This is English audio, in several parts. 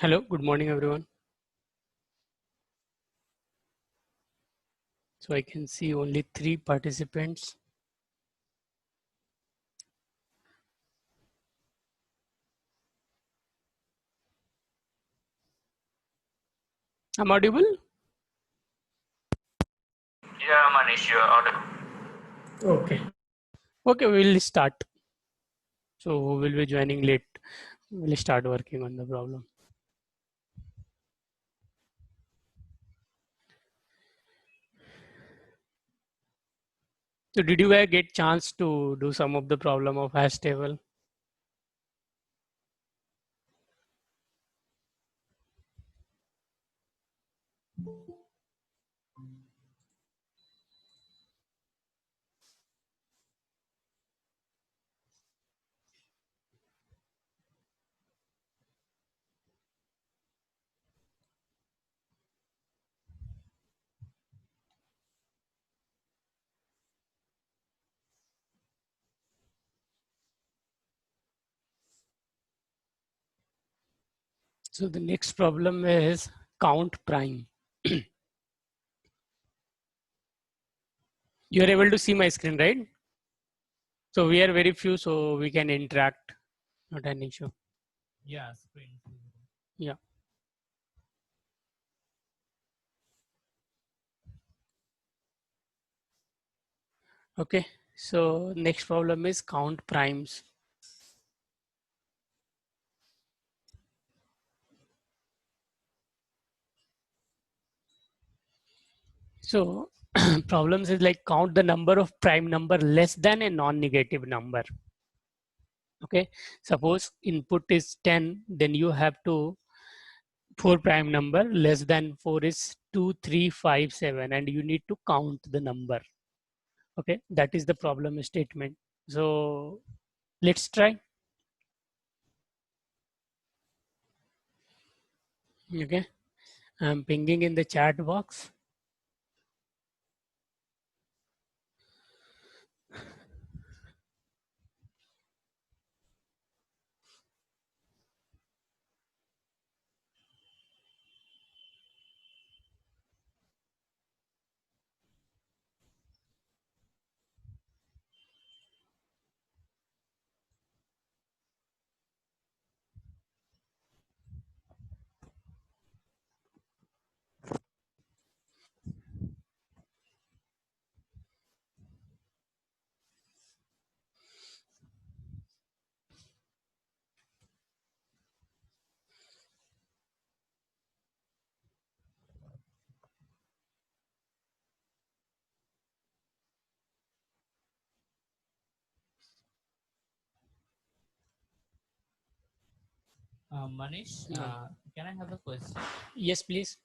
Hello, good morning, everyone. So I can see only 3 participants. I'm audible? Yeah, Manish, you're audible. Okay. Okay, we'll start. So who will be joining late? We'll start working on the problem. So did you guys get chance to do some of the problem of hash table? So the next problem is count prime. You are able to see my screen, right? So we are very few, so we can interact. Not an issue. Yeah, screen. Yeah. Okay. So next problem is count primes. So problems is like count the number of prime number less than a non-negative number. Okay, suppose input is 10, then you have to 4 prime number less than 4 is 2, 3, 5, 7, and you need to count the number. Okay, that is the problem statement. So let's try. Okay, I'm pinging in the chat box. Manish, can I have a question? Yes, please.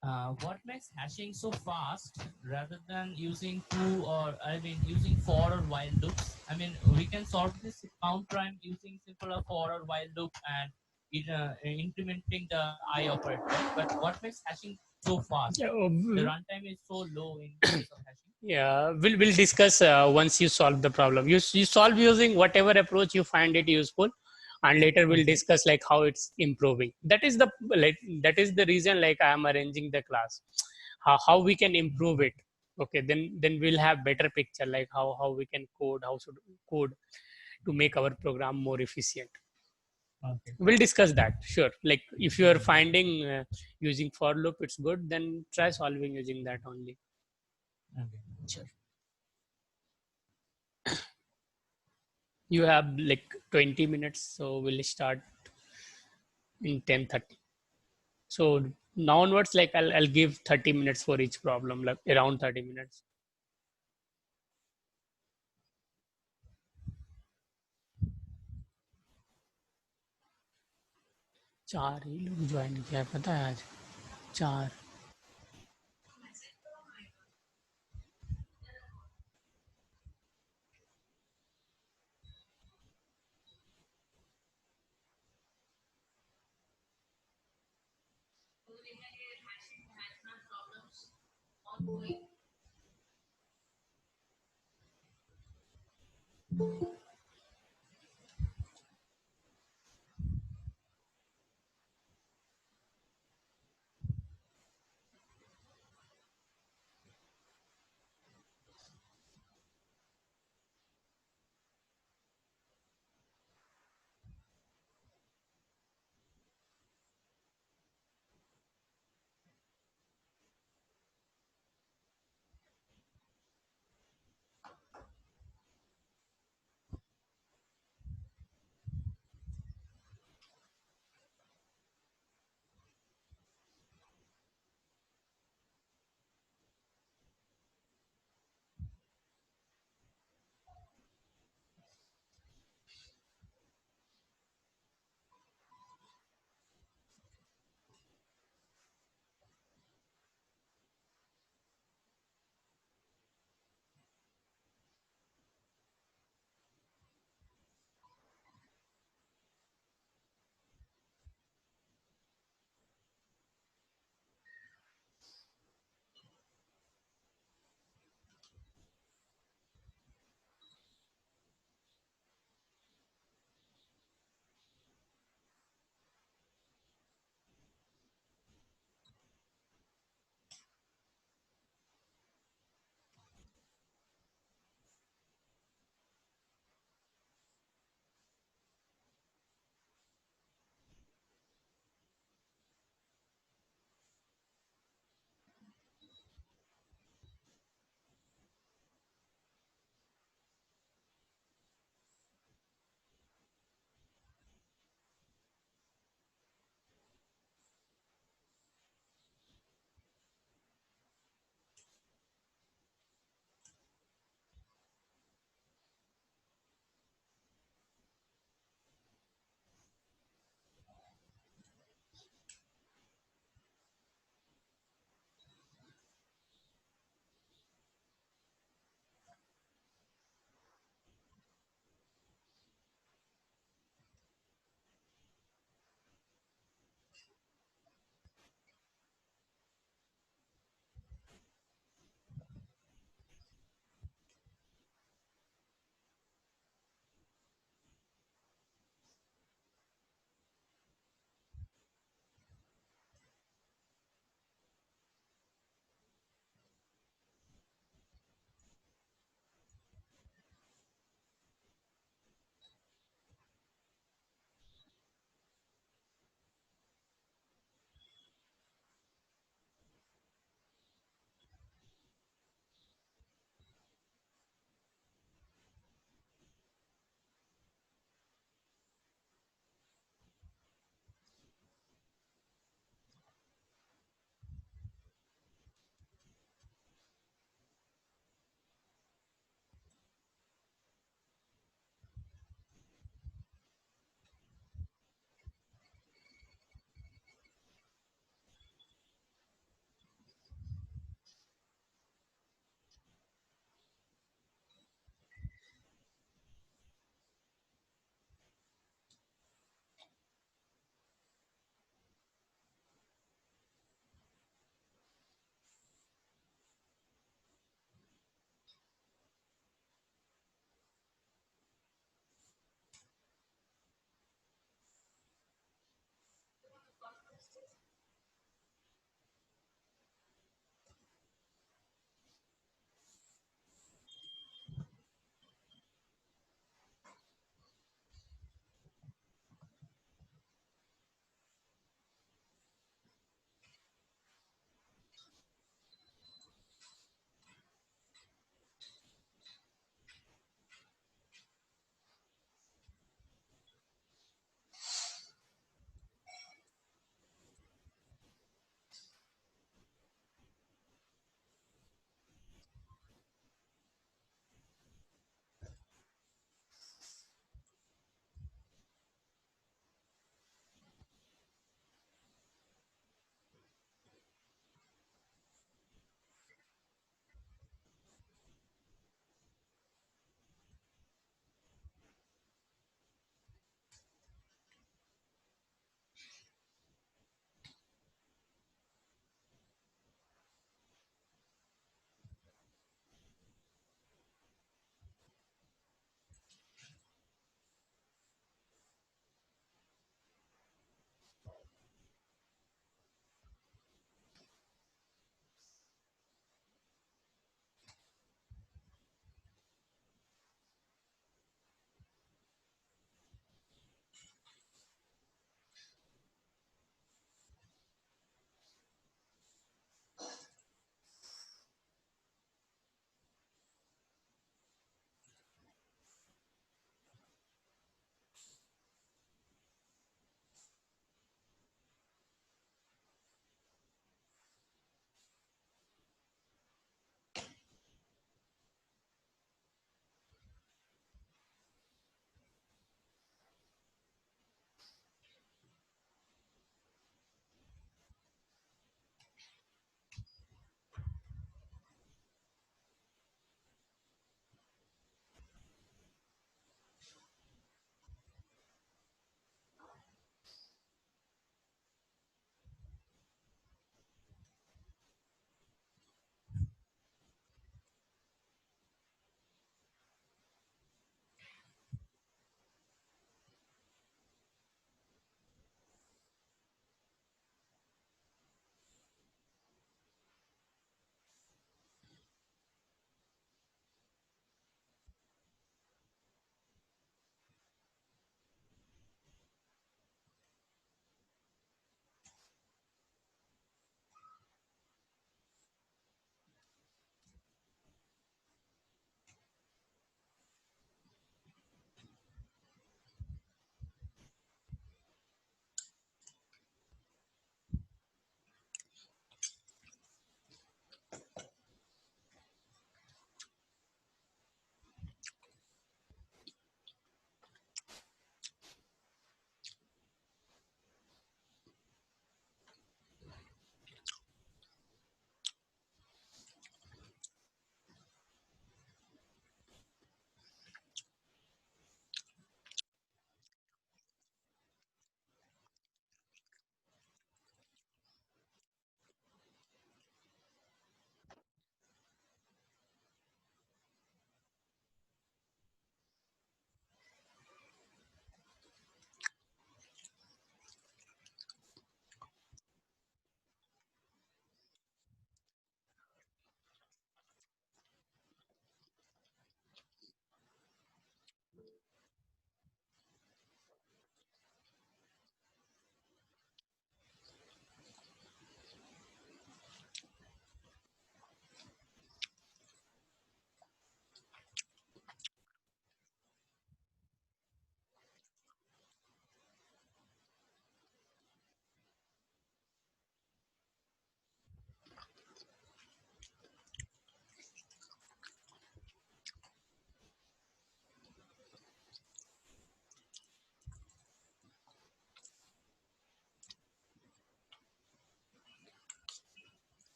What makes hashing so fast rather than using using for or while loops? I mean, we can solve this count prime using simple for or while loop and implementing the I operator. But what makes hashing so fast? Yeah, The runtime is so low in case of hashing. yeah, we'll discuss once you solve the problem. You solve using whatever approach you find it useful, and later we'll discuss like how it's improving. That is the reason like I am arranging the class, how we can improve it. Okay, then we'll have better picture like how we can code, how should code to make our program more efficient. Okay. We'll discuss that, sure. Like if you are finding using for loop it's good, then try solving using that only. Okay. Sure. You have like 20 minutes, so we'll start in 10:30. So now onwards, like I'll give 30 minutes for each problem, like around 30 minutes. चार ही लोग join किया है, पता है आज 4.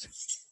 questions?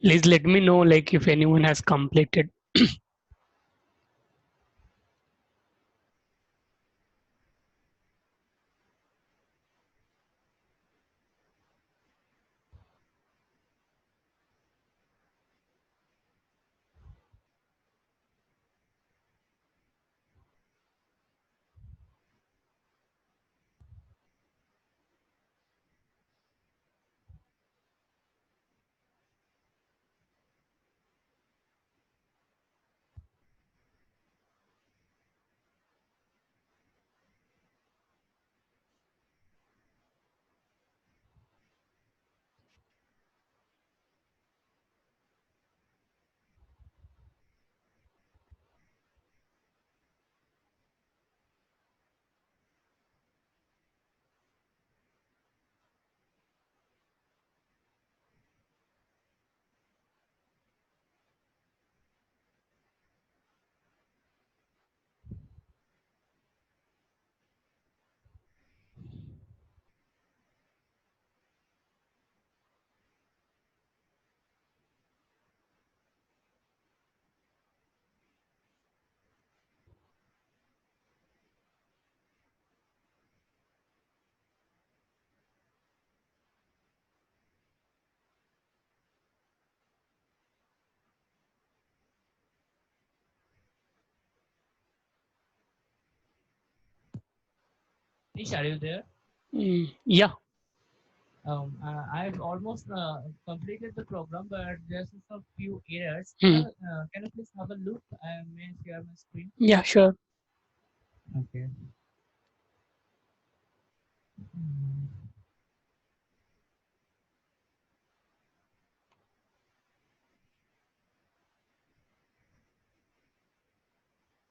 Please let me know like if anyone has completed. Nish, are you there? Yeah. I've almost completed the program, but there's a few errors. Hmm. Can you please have a look? I may share my screen. Yeah, sure. Okay. Mm.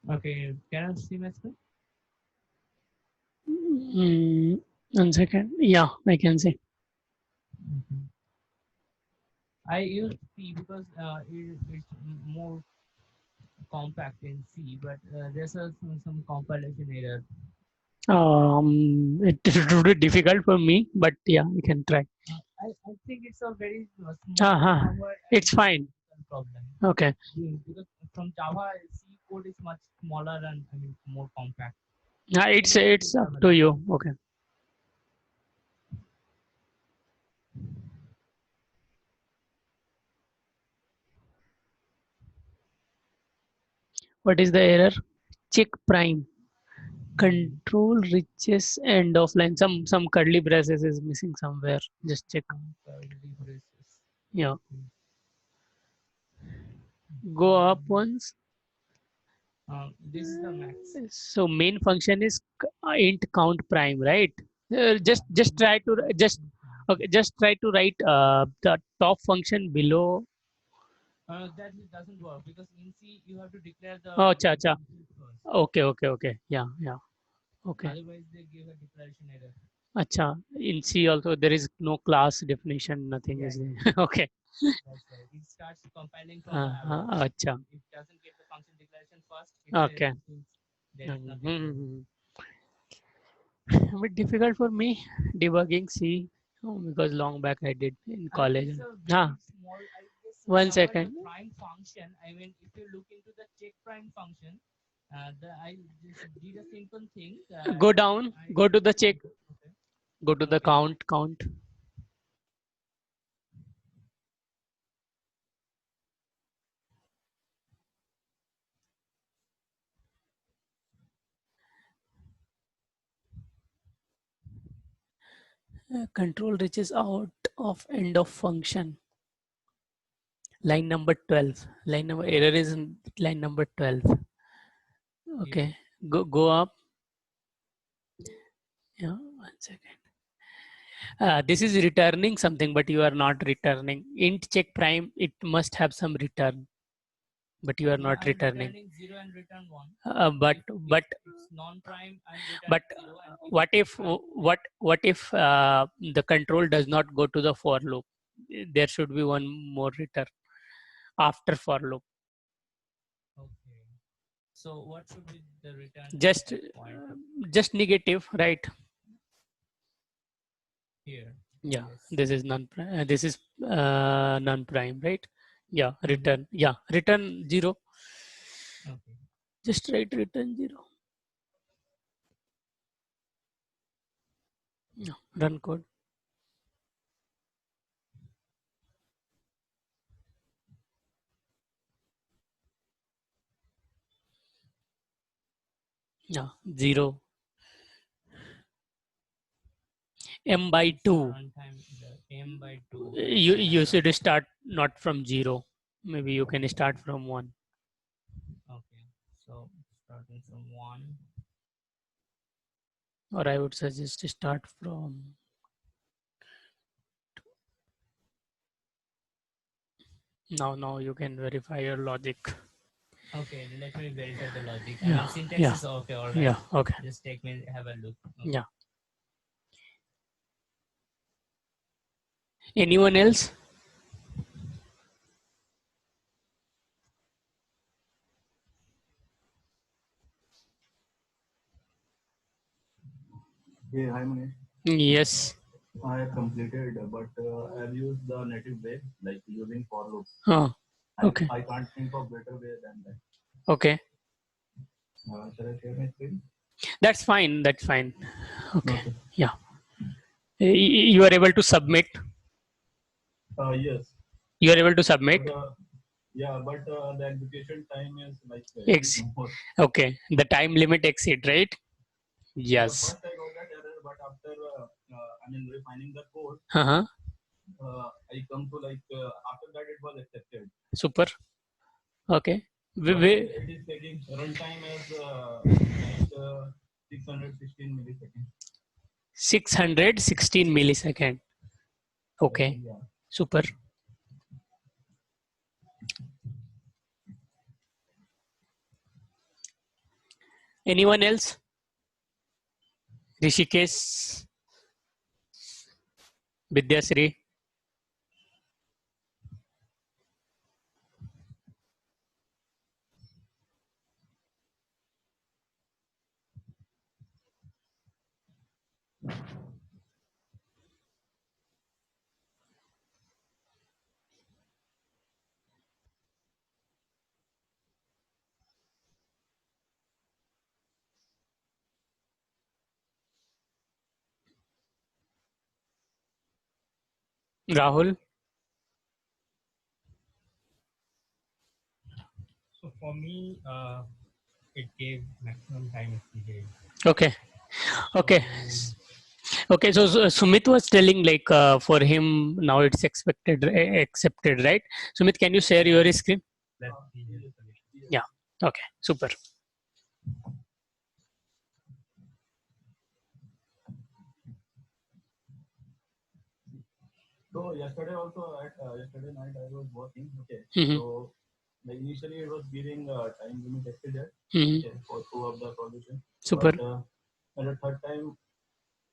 Okay. Can you see my screen? Mm, 1 second. Yeah, I can see. Mhm. I use C because it's more compact in C, but there's some compilation error. It would be difficult for me, but yeah, I can try. I think it's a very small Uh-huh. somewhere It's fine. problem. Okay. Because from Java, C code is much smaller and I mean more compact. It's up to you. Okay. What is the error? Check prime. Control reaches end of line. Some curly braces is missing somewhere. Just check. Curly braces. Yeah. Okay. Go up once. This is the max. So main function is int count prime, right? Just try to just okay. Just try to write the top function below. That it doesn't work because in C you have to declare the Oh, cha cha. function first. Okay. Yeah, yeah. Okay. Otherwise, they give a declaration error. Acha. In C also there is no class definition. Nothing Yeah, is yeah, there. Okay. that's right. It starts compiling from the above. Acha. It doesn't get the function declaration first. It says Okay. since there is nothing to do. Mhm. A bit difficult for me debugging C because long back I did in college. It's a Ah, very small, I guess, one somewhere the second. prime function. I mean, if you look into the check prime function, I just did a simple thing that Go down. I Go to the check. okay, Go to the okay, count. Control reaches out of end of function. Line number 12. Line number error is in line number 12. here. Okay. Go up. Yeah, 1 second. This is returning something, but you are not returning. Int check prime, it must have some return, but you are Yeah, not I'm returning. returning 0 and return 1. Uh, but If but it's non-prime, I'm but returning 0. And if what it's if prime, the control does not go to the for loop? There should be one more return after for loop. okay. So what should be the return at Just that point just negative, right? here? Yeah, Yes. this is non-prime. This is non-prime, right? Yeah, Mhm. return. Yeah, return 0. Okay. Just write return 0. Yeah, run code. Yeah, 0. M by So 2. runtime the m by 2. You should start not from 0. Maybe you can start from 1. Okay. So starting from 1. Or I would suggest to start from now you can verify your logic. Okay, let me verify the logic. I Yeah, mean, syntax yeah, is okay, all right. yeah. Okay. Just take me have a look. Okay. Yeah. Anyone else? Hey, hi Manish. Yes. I have completed, but I've used the native way, like using for loops. Oh, I, okay. I can't think of better way than that. Okay. Shall I share my screen? That's fine. That's fine. Okay. Okay. Yeah. You are able to submit. Yes, You are able to submit. but yeah, but the execution time is like Ex more. Okay. The time limit exceed, right? Yes. First I got that error, but after I mean refining the code, Uh-huh. I come to like after that it was accepted. Super. Okay. But We, it is taking runtime as like 616 milliseconds. 616 millisecond. Okay. Yeah. Super. Anyone else? Rishikesh, Vidyasri. Rahul. So for me, it gave maximum time exceeded. Okay. Okay. Okay. So Sumit was telling like for him now it's expected accepted, right? Sumit, can you share your screen? Let's see his solution. Yeah. Okay. Super. So yesterday also at yesterday night I was working. Okay. Mm-hmm. So like initially it was giving time limit exceeded. Mm-hmm. Okay, for two of the solution. Super. But at the third time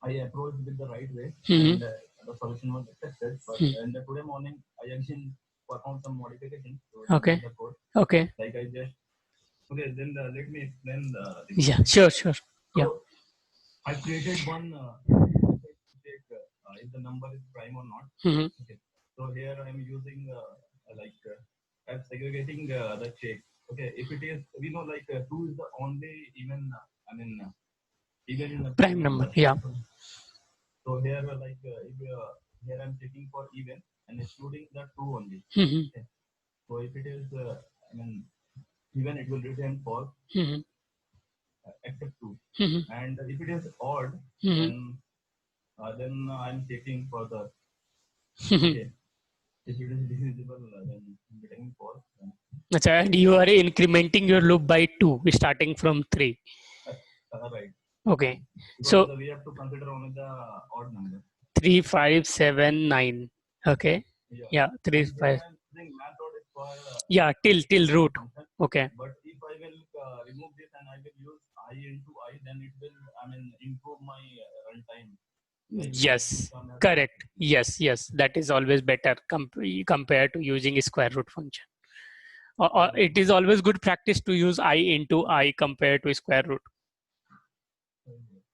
I approached with the right way Mm-hmm. and the solution was accepted. But Mm-hmm. in the today morning I again performed some modification to Okay. the code. Okay. Like I just okay. Then let me explain the. Yeah. Sure. Sure. Yeah. So I created one check if the number is prime or not. Mm-hmm. Okay. So here I am using like I'm segregating the check. Okay. If it is, we know like two is the only even. I mean even in the Prime number. Yeah. So here like if here I'm checking for even and excluding the two only. Mm-hmm. Okay. So if it is I mean even it will return false Mm-hmm. except two. Mm-hmm. And if it is odd, Mm-hmm. then I'm checking for the Mm-hmm. okay. If it is divisible, then I'm getting false. Achha, and you are incrementing your loop by 2, starting from 3. Right. Okay. Because So we have to consider only the odd number. 3, 5, 7, 9. Okay. Yeah. 3, And 5. I'm using method is for Yeah. Till root. Okay. but if I will remove this and I will use I into I, then it will I mean improve my runtime. Yes. Correct. Yes. Yes. That is always better compared to using a square root function. Or it is always good practice to use I into I compared to square root.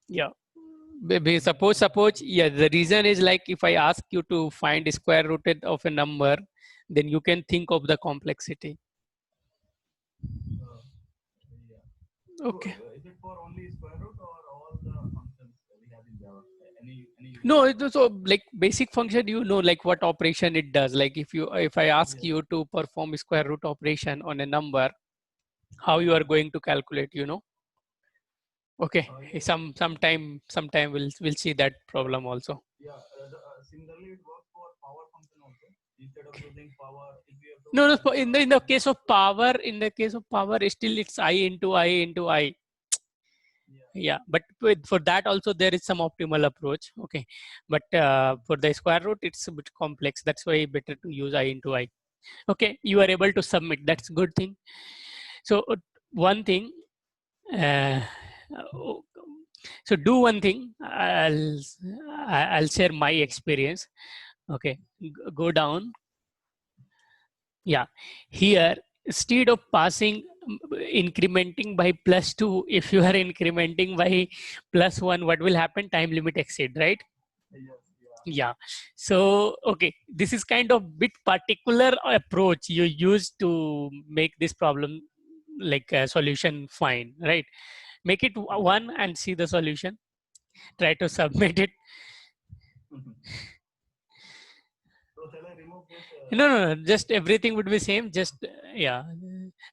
Yeah. Suppose, yeah, the reason is like if I ask you to find the square root of a number, then you can think of the complexity. Yeah. Okay. So, is it for only square root or all the functions we have in Java? Any No, so like basic function, you know, like what operation it does. Like if I ask Yeah. you to perform square root operation on a number, how you are going to calculate, you know? Okay, Yeah. sometime we'll see that problem also. Yeah. Similarly, it works for power function also. Instead of using power, if you have to No, find in the case of power, still it's I into I. Yeah, but for that also there is some optimal approach. Okay, but for the square root it's a bit complex. That's why better to use I into I. Okay, you are able to submit. That's good thing. So one thing. Uh, so do one thing. I'll share my experience. Okay, go down. Yeah, here instead of passing incrementing by +2, if you are incrementing by +1, what will happen? Time limit exceed, right? Yes, Yeah. So okay, this is kind of bit particular approach you use to make this problem like a solution fine, right? Make it one and see the solution. Try to submit it. So shall I remove this? No, just everything would be same. Just yeah.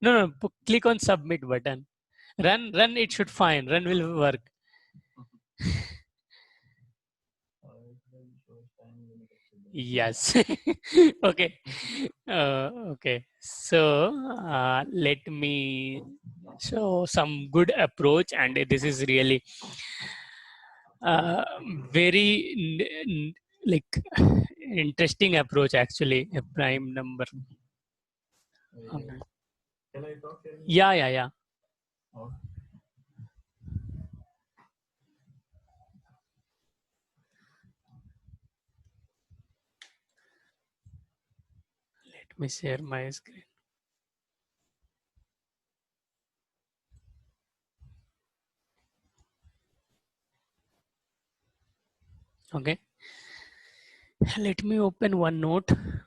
No. Click on submit button. Run. It should fine. Run will work. It will show time limit exceeded. Yes. Okay. Okay. So let me show some good approach, and this is really uh, very like interesting approach actually. A prime number. Okay. Shall I talk? Yeah. Okay. Let me share my screen. Okay. Let me open OneNote.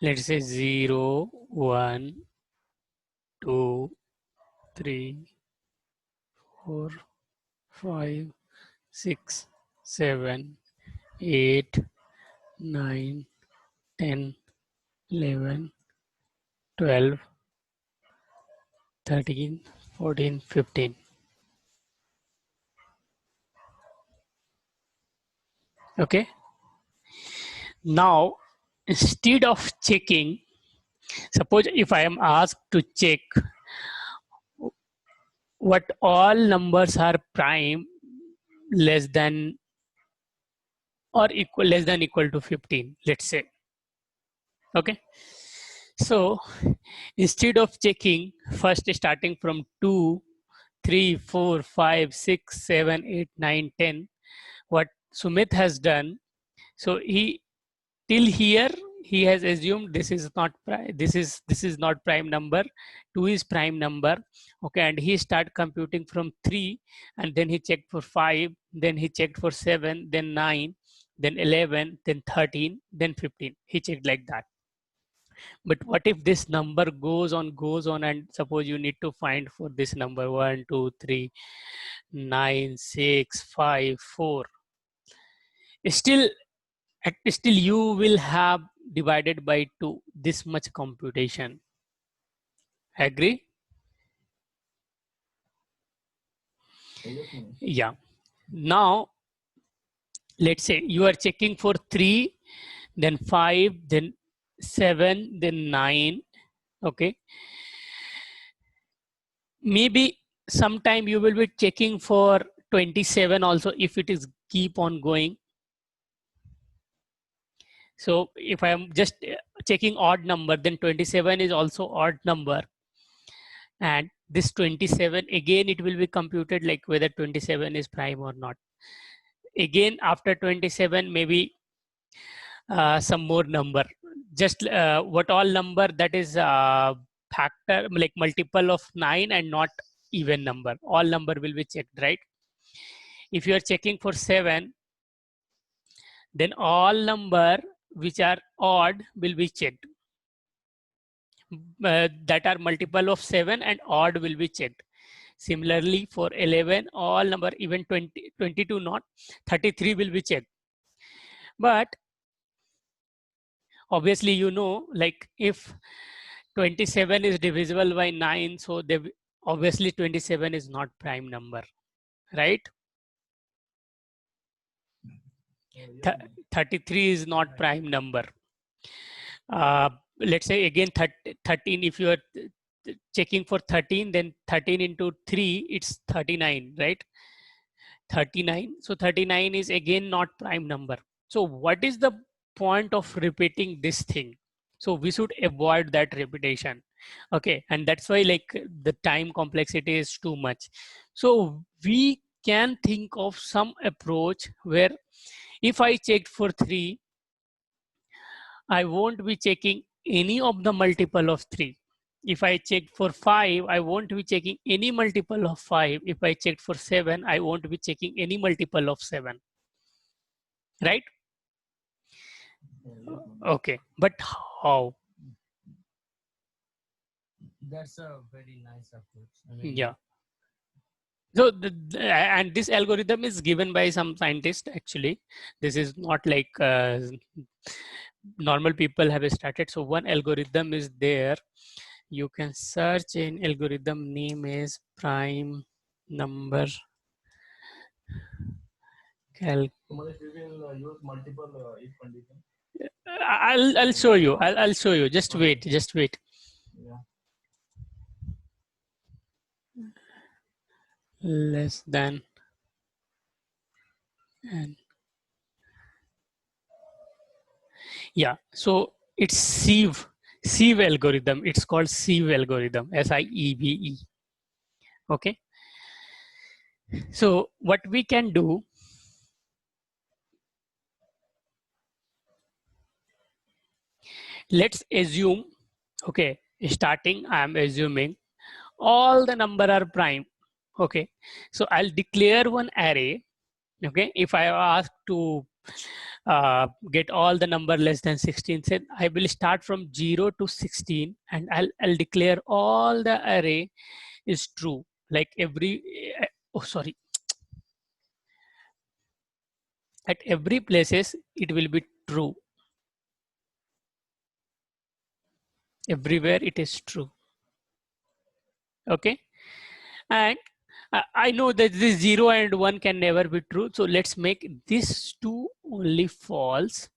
Let's say 0, 1, 2, 3, 4, 5, 6, 7, 8, 9, 10, 11, 12, 13, 14, 15. Okay. Now, instead of checking, suppose if I am asked to check what all numbers are prime less than or equal to 15, let's say. Okay. So instead of checking, first starting from 2, 3, 4, 5, 6, 7, 8, 9, 10, what Sumit has done, so he till here he has assumed this is not this is not prime number, 2 is prime number. Okay, and he start computing from 3, and then he checked for 5, then he checked for 7, then 9, then 11, then 13, then 15. He checked like that. But what if this number goes on, and suppose you need to find for this number 1, 2, 3, 9, 6, 5, 4. Still, still you will have divided by 2 this much computation. Agree? Yeah. Now, let's say you are checking for 3, then 5, then 7, then 9. Okay. Maybe sometime you will be checking for 27 also if it is keep on going. So if I am just checking odd number, then 27 is also odd number. And this 27, again, it will be computed like whether 27 is prime or not. Again, after 27, maybe some more number. Just what all number that is factor, like multiple of 9 and not even number. All number will be checked, right? If you are checking for 7, then all number which are odd will be checked. That are multiple of 7 and odd will be checked. Similarly, for 11, all number, even 20, 22 not, 33 will be checked. But obviously, you know, like if 27 is divisible by 9, so they, obviously 27 is not prime number, right? 33 is not prime number. Let's say again 13, if you are checking for 13, then 13 into 3, it's 39, right? 39. So 39 is again not prime number. So what is the point of repeating this thing? So we should avoid that repetition. Okay, and that's why like the time complexity is too much. So we can think of some approach where if I checked for 3, I won't be checking any of the multiple of 3. If I checked for 5, I won't be checking any multiple of 5. If I checked for 7, I won't be checking any multiple of 7. Right? Okay, but how? That's a very nice approach. I mean, Yeah. So, and this algorithm is given by some scientist actually. This is not like normal people have started. So one algorithm is there. You can search in algorithm name is prime number calc. So Manish, we will use multiple if condition. I'll show you. I'll show you. Just wait. Just wait. Yeah. Less than and yeah. So it's Sieve algorithm. It's called Sieve algorithm. SIEVE. Okay. So what we can do, let's assume, okay, starting I'm assuming all the number are prime. Okay, so I'll declare one array. Okay, if I ask to get all the number less than 16, then I will start from 0 to 16 and I'll declare all the array is true. Like every, oh sorry, at every places it will be true. Everywhere it is true. Okay, and I know that this 0 and 1 can never be true. So let's make this 2 only false.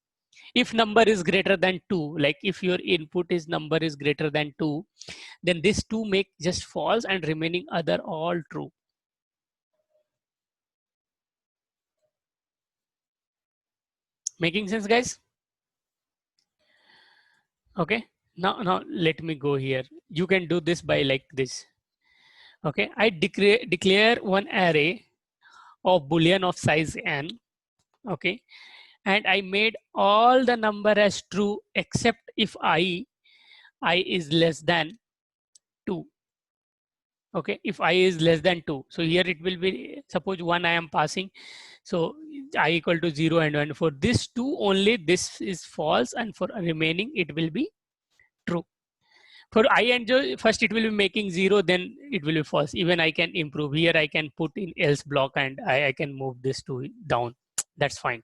If number is greater than 2, like if your input is number is greater than 2, then this 2 make just false and remaining other all true. Making sense, guys? Okay, now let me go here. You can do this by like this. Okay, I declare one array of boolean of size n. Okay, and I made all the number as true except if I is less than 2. Okay, if I is less than 2, so here it will be, suppose 1 I am passing, so I equal to 0 and 1. For this 2 only this is false, and for remaining it will be True. For I and j, first it will be making 0, then it will be false. Even I can improve. Here I can put in else block and I can move this to down. That's fine.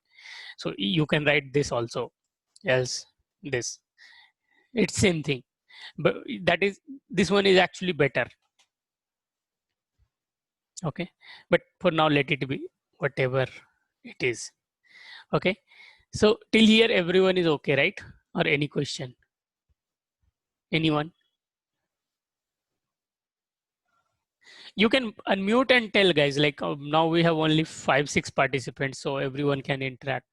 So you can write this also, else this. It's same thing. But that is, this one is actually better. Okay. But for now, let it be whatever it is. Okay. So till here, everyone is okay, right? Or any question? Anyone? You can unmute and tell guys, like now we have only 5-6 participants, so everyone can interact.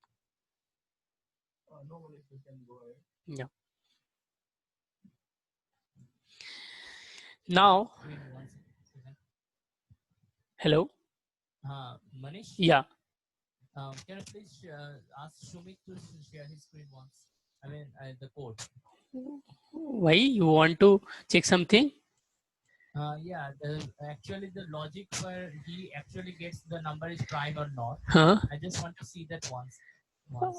No worries, you can go ahead. Yeah. Now, Wait 1 second. hello. Manish, Yeah. can you please ask Shumik to share his screen once? I mean, the code. Why you want to check something? Yeah, actually the logic where he actually gets the number is prime or not. Huh? I just want to see that once.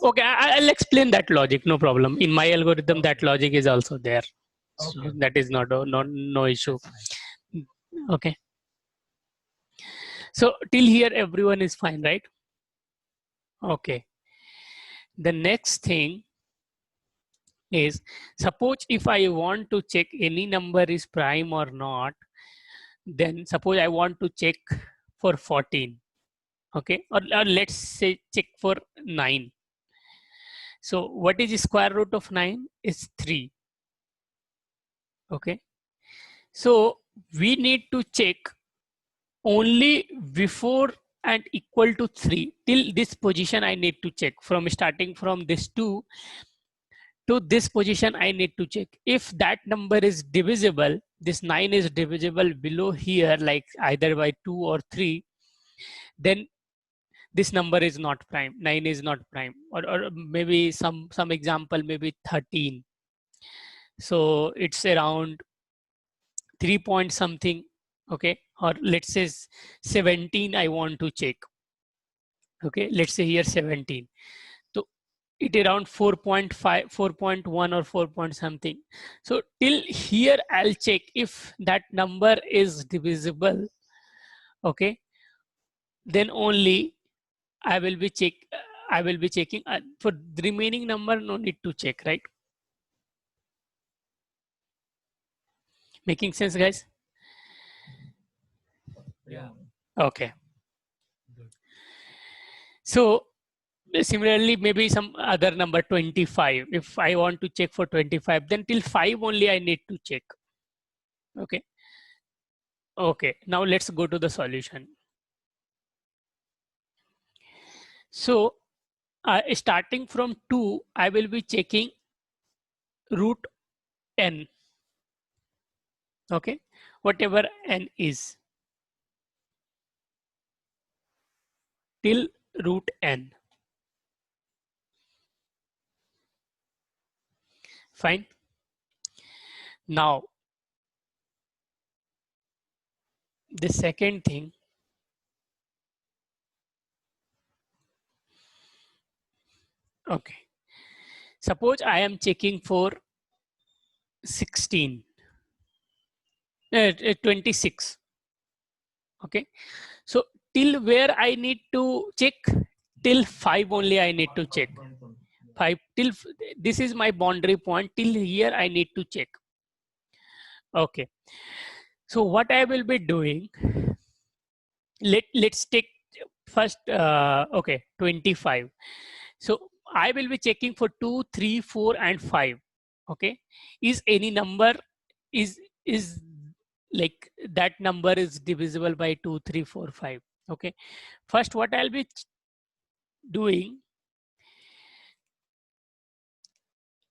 Okay, I'll explain that logic. No problem. In my algorithm, that Okay. logic is also there. So Okay. that is not no issue. That's fine. Okay. So till here, everyone is fine, right? Okay. The next thing is, suppose if I want to check any number is prime or not, then suppose I want to check for 14. Okay. Or let's say check for 9. So what is the square root of 9? Is 3. Okay. So we need to check only before and equal to 3. Till this position I need to check. From starting from this 2 to this position I need to check. If that number is divisible, this 9 is divisible below here, like either by 2 or 3, then this number is not prime. 9 is not prime. Or maybe some example, maybe 13. So it's around 3 point something. Okay. Or let's say 17 I want to check. Okay. Let's say here 17. So it around 4.5, 4.1 or 4 point something. So till here I'll check if that number is divisible. Okay. Then only I will be checking for the remaining number. No need to check, right? Making sense, guys? Yeah. Okay. Good. So similarly, maybe some other number 25. If I want to check for 25, then till 5 only I need to check. Okay. Okay. Now let's go to the solution. So starting from 2, I will be checking root n. Okay. Whatever n is. Till root n. Fine. Now, the second thing, okay. Suppose I am checking for 16, 26. Okay. So till where I need to check? Till 5 only I need to check. 5 till this is my boundary point. Till here I need to check. Okay. So what I will be doing, let's take first, okay, 25. So I will be checking for 2, 3, 4, and 5. Okay. Is any number is like that number is divisible by 2, 3, 4, 5. Okay. First, what I'll be doing,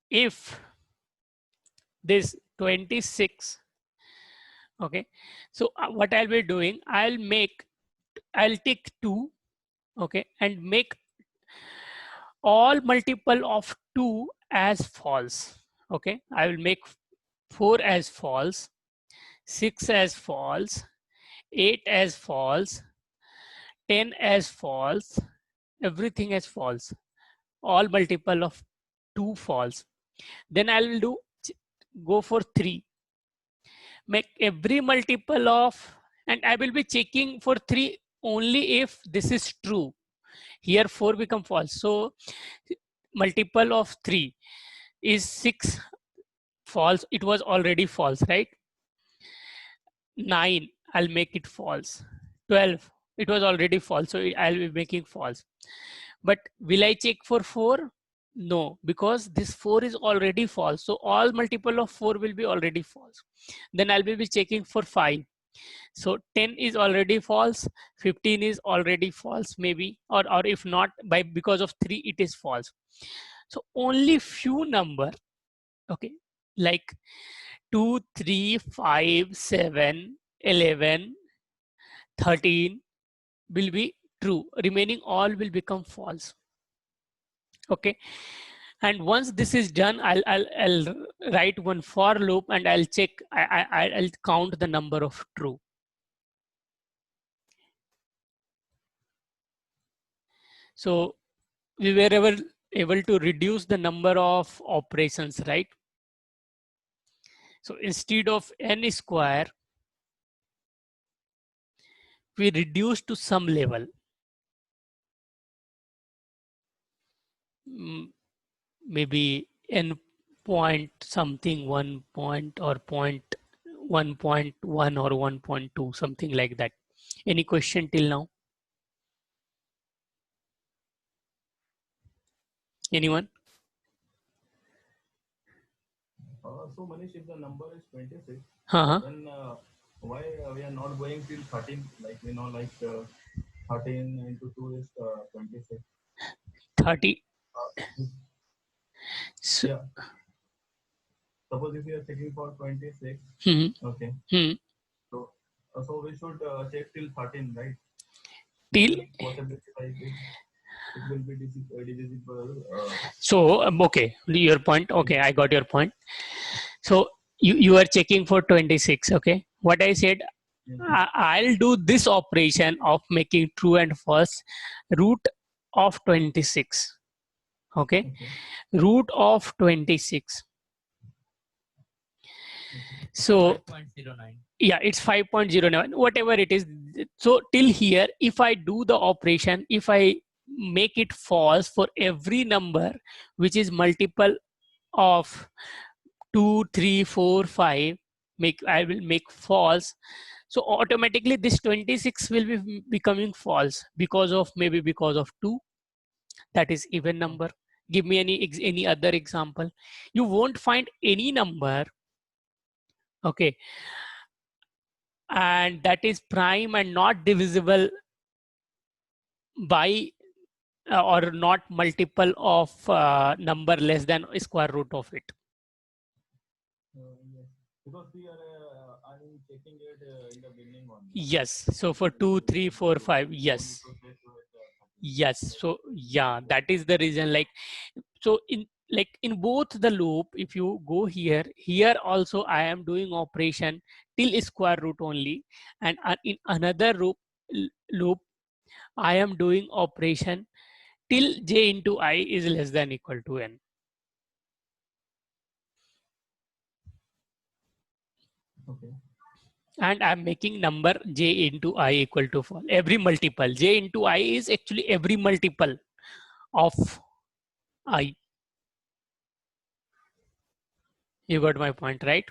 if this 26, okay, so what I'll be doing, I'll take 2, okay, and make all multiple of 2 as false. Okay, I will make 4 as false, 6 as false, 8 as false, 10 as false, everything as false, all multiple of 2 false. Then I will do go for 3. Make every multiple of, and I will be checking for 3 only if this is true. Here 4 become false. So multiple of 3 is 6, false. It was already false, right? 9, I'll make it false. 12, it was already false, so I'll be making false. But will I check for 4? No, because this 4 is already false. So all multiple of 4 will be already false. Then I'll be checking for 5. So 10 is already false, 15 is already false maybe, or if not, because of 3 it is false. So only few number, okay, like 2, 3, 5, 7, 11, 13 will be true. Remaining all will become false. Okay. And once this is done, I'll write one for loop and I'll check, I'll count the number of true. So we were able to reduce the number of operations, right? So instead of n square, we reduce to some level. Maybe n point something, 1 point or 1.1 or 1.2, something like that. Any question till now? Anyone? So Manish, if the number is 26, Uh-huh. then why we are not going till 13? Like 13 into 2 is 26. 30. So, Yeah. Suppose if we are checking for 26, okay. So we should check till 13, right? Till possibility like it will be divisible. So okay, your point. Okay, I got your point. So you are checking for 26. Okay, what I said, I'll do this operation of making true and false, root of 26. Okay, root of 26. So 5.09. yeah, it's 5.09, whatever it is. So till here, if I do the operation, if I make it false for every number which is multiple of 2, 3, 4, 5, I will make false. So automatically this 26 will be becoming false because of 2, that is even number. Give me any other example. You won't find any number, okay, and that is prime and not divisible by or not multiple of number less than square root of it. Yes. Because we are checking it in the beginning only. Yes. So for 2, 3, 4, 5, yes. Yes. So yeah, that is the reason. Like, so in both the loop, if you go here also I am doing operation till square root only, and in another loop I am doing operation till j into I is less than equal to n. Okay. And I'm making number j into I equal to false. Every multiple j into I is actually every multiple of I. You got my point, right?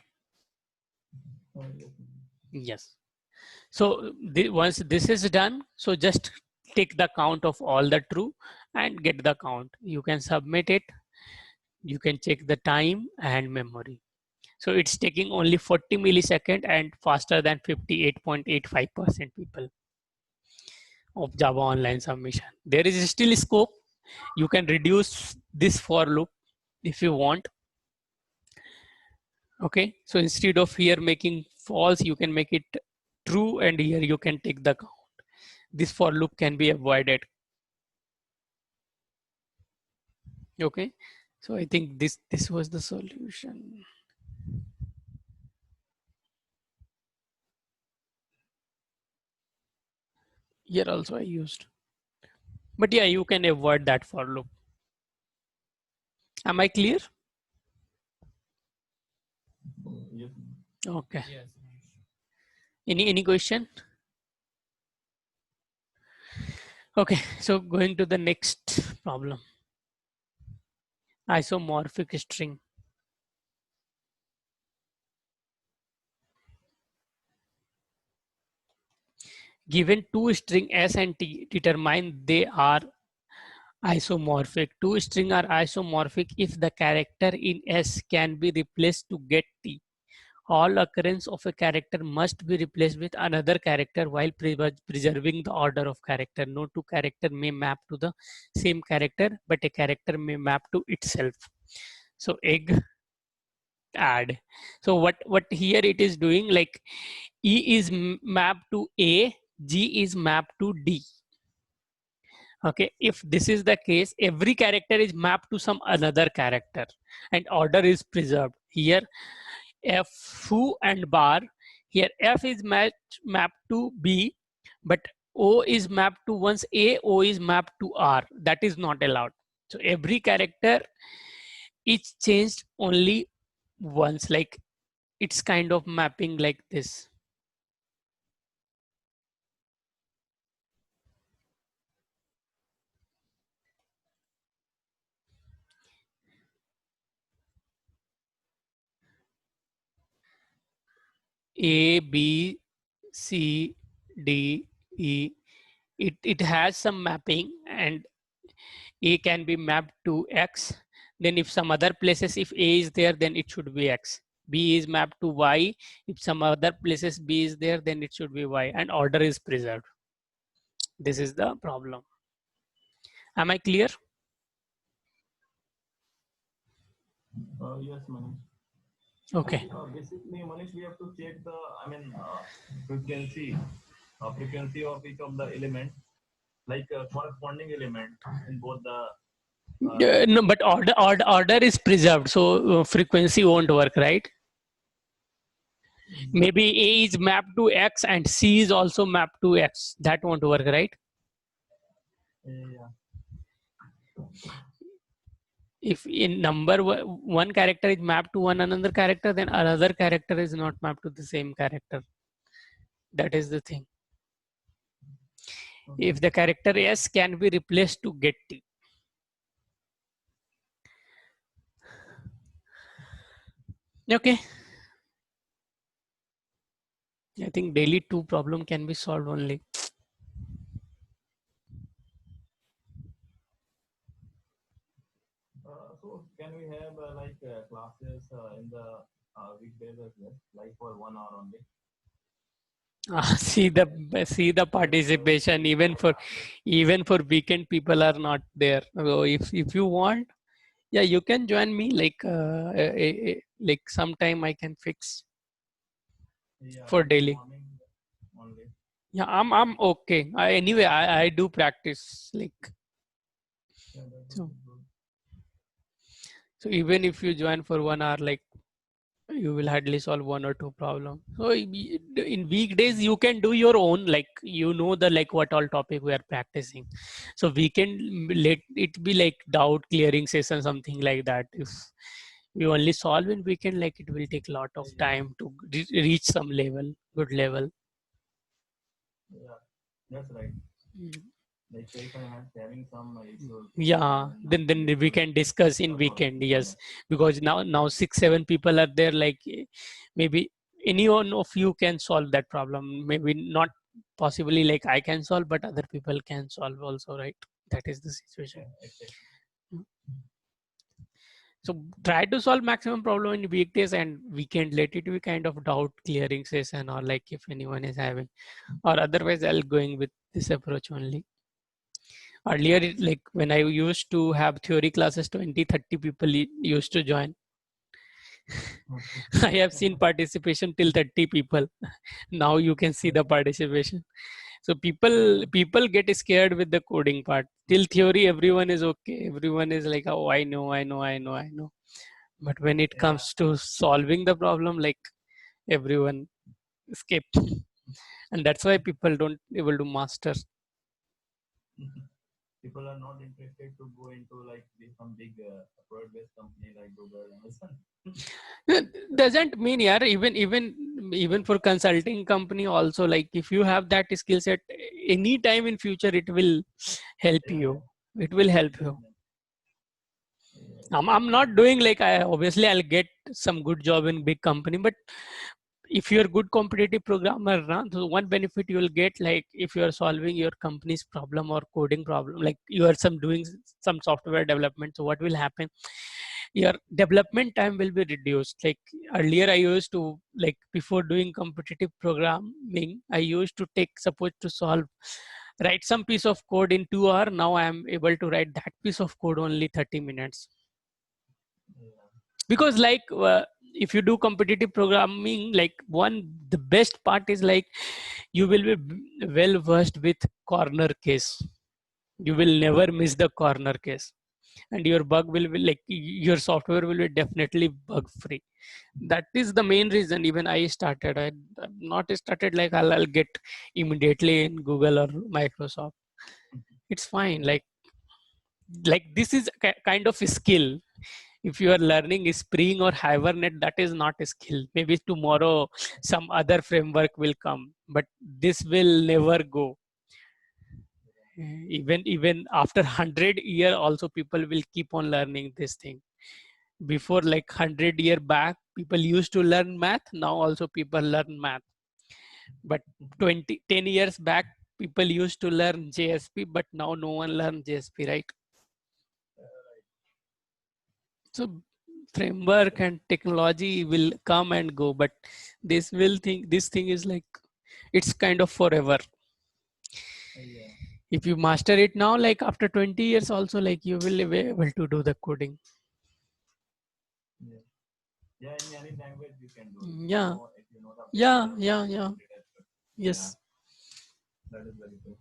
Yes. So once this is done, so just take the count of all the true and get the count. You can submit it. You can check the time and memory. So it's taking only 40 millisecond and faster than 58.85% people of Java Online submission. There is still scope. You can reduce this for loop if you want. Okay, so instead of here making false, you can make it true, and here you can take the count. This for loop can be avoided. Okay, so I think this was the solution. Here also I used, but yeah, you can avoid that for loop. Am I clear? Yes. Okay. Yes. Any question? Okay, so going to the next problem. Isomorphic string. Given two string S and T, determine they are isomorphic. Two string are isomorphic if the character in S can be replaced to get T. All occurrence of a character must be replaced with another character while preserving the order of character. No two character may map to the same character, but a character may map to itself. So egg, add. So what here it is doing, like E is mapped to A, G is mapped to D. Okay, if this is the case, every character is mapped to some another character and order is preserved. Here F foo and bar, here F is mapped to B, but O is mapped to once A, O is mapped to R. That is not allowed. So every character is changed only once, like it's kind of mapping like this. A, B, C, D, E. It has some mapping, and A can be mapped to X. Then if some other places, if A is there, then it should be X. B is mapped to Y. If some other places B is there, then it should be Y, and order is preserved. This is the problem. Am I clear? Yes, Manish. Okay. Basically, Manish, we have to check the, frequency, frequency of each of the element, like corresponding element in both the. No, but order is preserved, so frequency won't work, right? Maybe A is mapped to X and C is also mapped to X. That won't work, right? Yeah. If in number one character is mapped to one another character, then another character is not mapped to the same character. That is the thing. Okay. If the character S can be replaced to get T. Okay. I think daily two problem can be solved only. So can we have classes in the weekdays as well, like for 1 hour only? See the participation, even for weekend people are not there. So if you want, yeah, you can join me, like sometime I can fix Yeah, for in the daily. morning only. Yeah, I'm okay. Anyway, I do practice, like, Yeah, that so. would be good. So even if you join for 1 hour, like, you will hardly solve one or two problems. So in weekdays you can do your own, like, the like what all topic we are practicing. So we can let it be like doubt clearing session, something like that. If we only solve in weekend, like, it will take a lot of time to reach some level, good level. Yeah, that's right. Mm. Like if I am having some issues. Yeah, then we can discuss in weekend. Yes, because now 6-7 people are there. Like, maybe any one of you can solve that problem. Maybe not possibly like I can solve, but other people can solve also, right? That is the situation. Yeah, exactly. So try to solve maximum problem in weekdays, and weekend let it be kind of doubt clearing session, or like if anyone is having, or otherwise I'll going with this approach only. Earlier, like when I used to have theory classes, 20-30 people used to join. I have seen participation till 30 people. Now you can see the participation. So people get scared with the coding part. Till theory, everyone is okay. Everyone is like, oh, I know. But when it comes to solving the problem, like, everyone escape. And that's why people don't able to master. people are not interested to go into like some big product-based company like Google, Amazon. Doesn't mean, yeah, even for consulting company also, like if you have that skill set, any time in future it will help Yeah, you. It will help you. yeah. I'm not doing like, I obviously I'll get some good job in big company, but if you're a good competitive programmer, so one benefit you will get, like if you are solving your company's problem or coding problem, like you are doing some software development, so what will happen, your development time will be reduced. Like earlier I used to, like before doing competitive programming, I used to take, suppose to solve, write some piece of code in 2 hours. Now I am able to write that piece of code only 30 minutes. Because like if you do competitive programming, like the best part is like you will be well versed with corner case. You will never miss the corner case, and your bug will be like, your software will be definitely bug free. That is the main reason even I started. I'm not started like I'll get immediately in Google or Microsoft. It's fine. Like this is kind of a skill. If you are learning Spring or Hibernate, that is not a skill. Maybe tomorrow some other framework will come, but this will never go. Even after 100 year also, people will keep on learning this thing. Before, like 100 year back, people used to learn math. Now also people learn math. But 10 years back, people used to learn JSP, but now no one learn JSP, right? So framework and technology will come and go, but this thing is like, it's kind of forever. Yeah. If you master it now, like after 20 years also, like you will be able to do the coding. Yeah. Yeah, in any language you can do it. Yeah. If you know the Yeah, basic yeah, yeah. architecture. Yes. That is very good.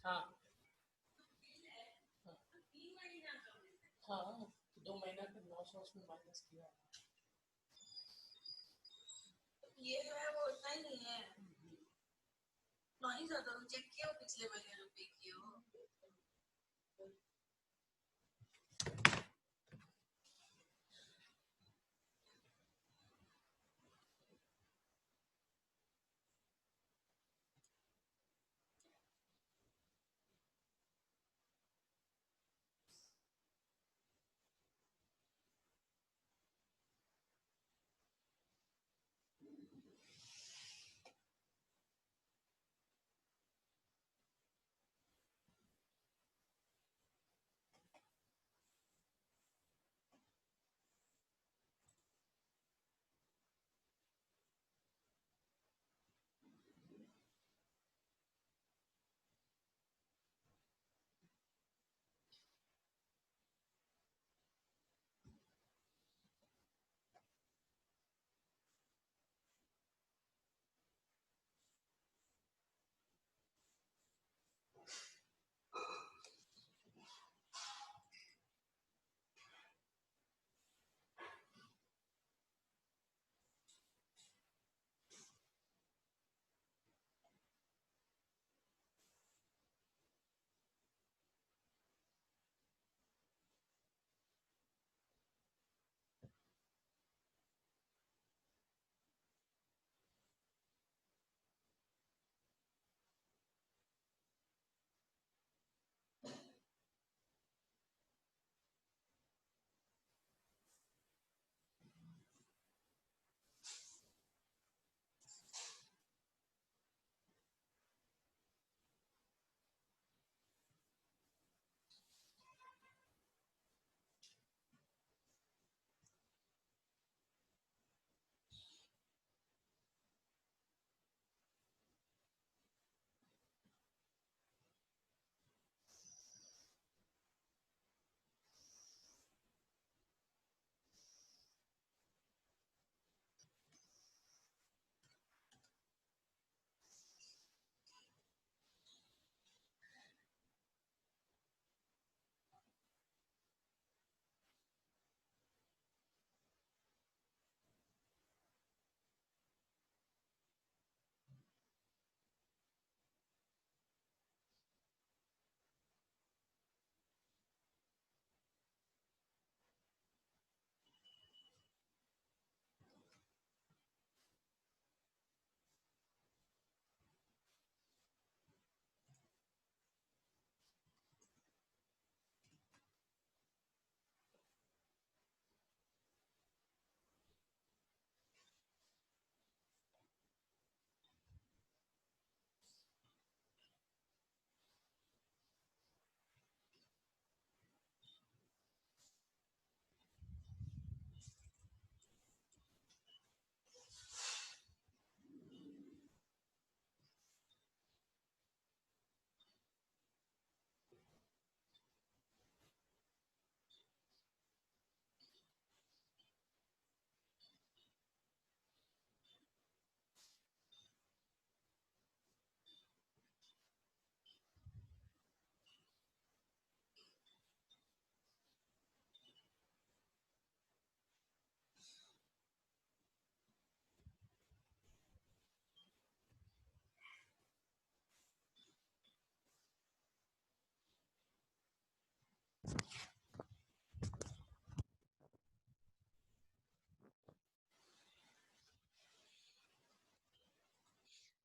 हाँ हाँ 2 महीना का 900 उसमें minus किया ये जो है वो उतना ही नहीं है ना ही ज्यादा चेक किया पिछले महीने जो पे किए हो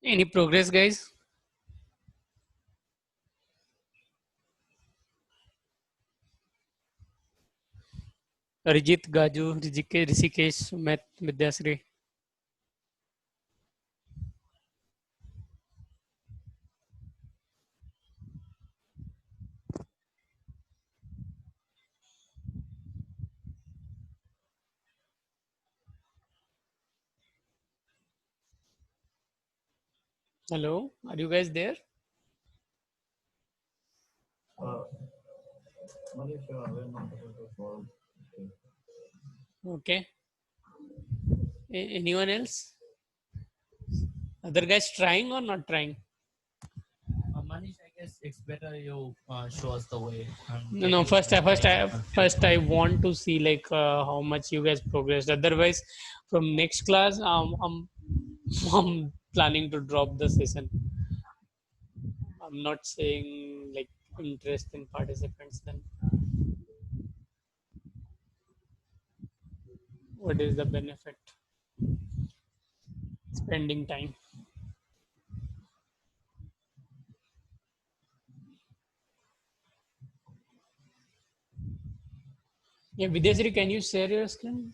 Any progress, guys? Arijit, Gaju, Rishikesh, Sumit, Vidyasri. Hello, are you guys there? Uh, Manish, we're not able to solve. Okay. Anyone else? Other guys trying or not trying? Manish, I guess it's better you show us the way. No. First I want to see like how much you guys progressed. Otherwise, from next class, I'm planning to drop the session. I'm not saying like interest in participants. Then what is the benefit? Spending time. Yeah, Vidyasri, can you share your screen?